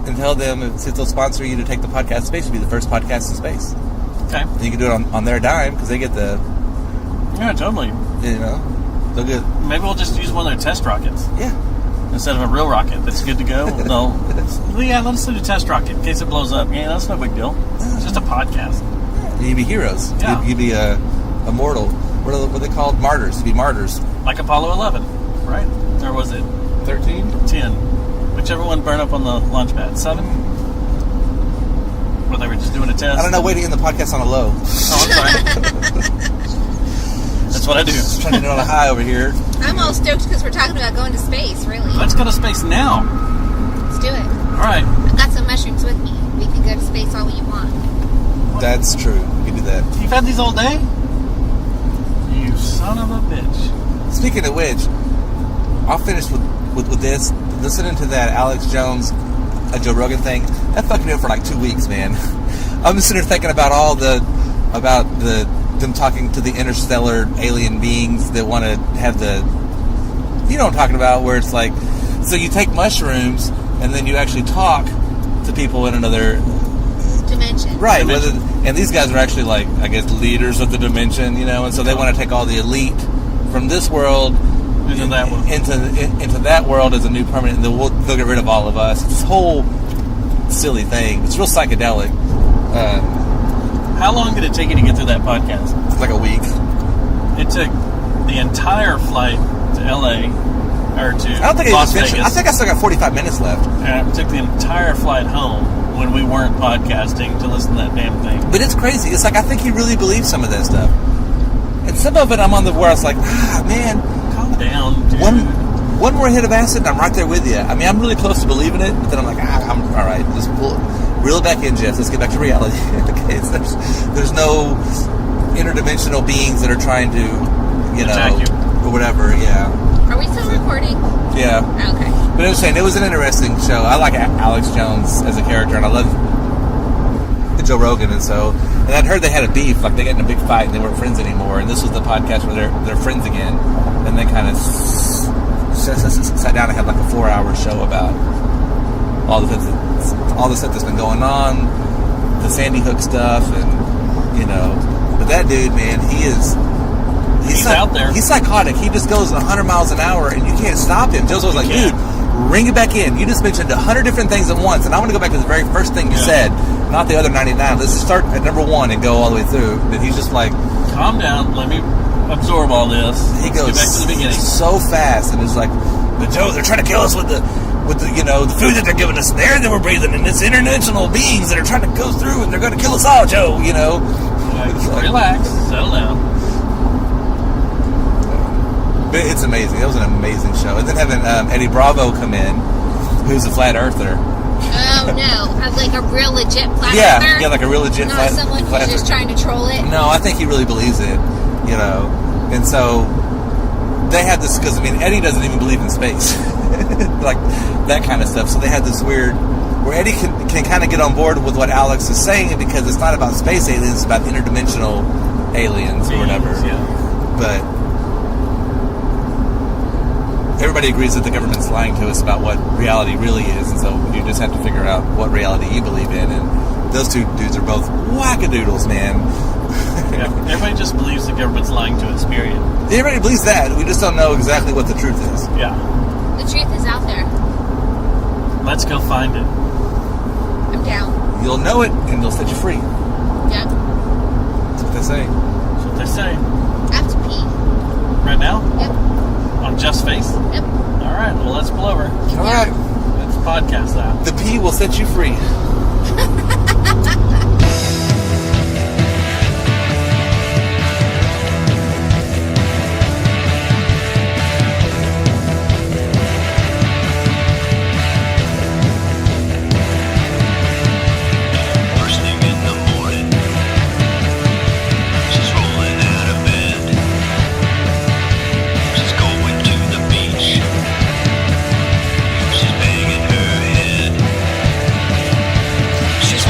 and tell them if they'll sponsor you to take the podcast to space. You'll be the first podcast in space. Okay. And you can do it on their dime because they get the, Yeah, totally. you know. They'll get. Maybe we'll just use one of their test rockets Yeah. instead of a real rocket that's good to go. Well, yeah, let's do a test rocket in case it blows up. Yeah, that's no big deal. It's just a podcast. You'd be heroes. Yeah. You'd be immortal. What are they called? Martyrs. You'd be martyrs. Like Apollo 11, right? Or was it 13? 10? Whichever one burned up on the launch pad. 7? Where they were just doing a test. I don't know. Waiting in the podcast on a low. Oh, I'm sorry. That's what I do. Just trying to get on a high over here. I'm all stoked because we're talking about going to space, really. Let's go to space now. Let's do it. All right. I've got some mushrooms with me. We can go to space all you want. That's true. You can do that. You've had these all day? You son of a bitch. Speaking of which, I'll finish with this. Listening to that Alex Jones, Joe Rogan thing, that fucked me up for like 2 weeks, man. I'm just sitting there thinking about them talking to the interstellar alien beings that want to have you know what I'm talking about, where it's like, so you take mushrooms and then you actually talk to people in another Dimension. right. Dimension. And these guys are actually like, I guess, leaders of the dimension, you know, and so they want to take all the elite from this world Into that one. into that world as a new permanent, and they'll get rid of all of us. It's this whole silly thing. It's real psychedelic. How long did it take you to get through that podcast? It's like a week. It took the entire flight to LA, or to I don't think Las Vegas. Vegas. I think I still got 45 minutes left. And it took the entire flight home when we weren't podcasting to listen to that damn thing. But it's crazy. It's like I think he really believes some of that stuff. And some of it I'm on the where I was like, man, Calm down, dude. one more hit of acid and I'm right there with you. I mean, I'm really close to believing it, but then I'm like, I'm all right. Just reel it back in, Jeff. Let's get back to reality. Okay, so there's no interdimensional beings that are trying to, Attack you. or whatever. Yeah. Are we still recording? Yeah. Okay. But I was saying, it was an interesting show. I like Alex Jones as a character, and I love Joe Rogan, and I'd heard they had a beef, like they got in a big fight and they weren't friends anymore, and this was the podcast where they're friends again, and they kind of sat down and had like a 4-hour show about all the stuff that's been going on, the Sandy Hook stuff, and but that dude, man, he's out there. He's psychotic. He just goes 100 miles an hour, and you can't stop him. Joe's always like, dude, ring it back in. You just mentioned 100 different things at once, and I want to go back to the very first thing you said, not the other 99. Let's just start at number 1 and go all the way through. But he's just like, calm down. Let me absorb all this. He Let's goes get back to the beginning. so fast, and it's like, but Joe, they're trying to kill us with the the food that they're giving us, and the air that we're breathing, and it's interdimensional beings that are trying to go through, and they're going to kill us all, Joe. Like, relax, settle down. But it's amazing. It was an amazing show, and then having Eddie Bravo come in, who's a flat earther. Oh no! Like a real legit flat Yeah, earther? yeah, like a real legit Not flat someone flat who's just trying to troll it. No, I think he really believes it, And so they had this, because, Eddie doesn't even believe in space. Like, that kind of stuff. So they had this weird, where Eddie can kind of get on board with what Alex is saying, because it's not about space aliens, it's about interdimensional aliens or whatever. Yeah. But everybody agrees that the government's lying to us about what reality really is, and so you just have to figure out what reality you believe in, and those two dudes are both wackadoodles, man. Yeah. Everybody just believes the government's lying to us, period. Everybody believes that. We just don't know exactly what the truth is. Yeah. The truth is out there. Let's go find it. I'm down. You'll know it, and they'll set you free. Yep. That's what they say. That's what they say. I have to pee. Right now? Yep. On Jeff's face? Yep. All right, well, let's pull over. All right. Let's podcast that. The pee will set you free. She's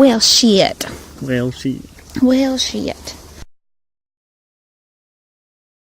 Well, shit. Well, she. Well, shit.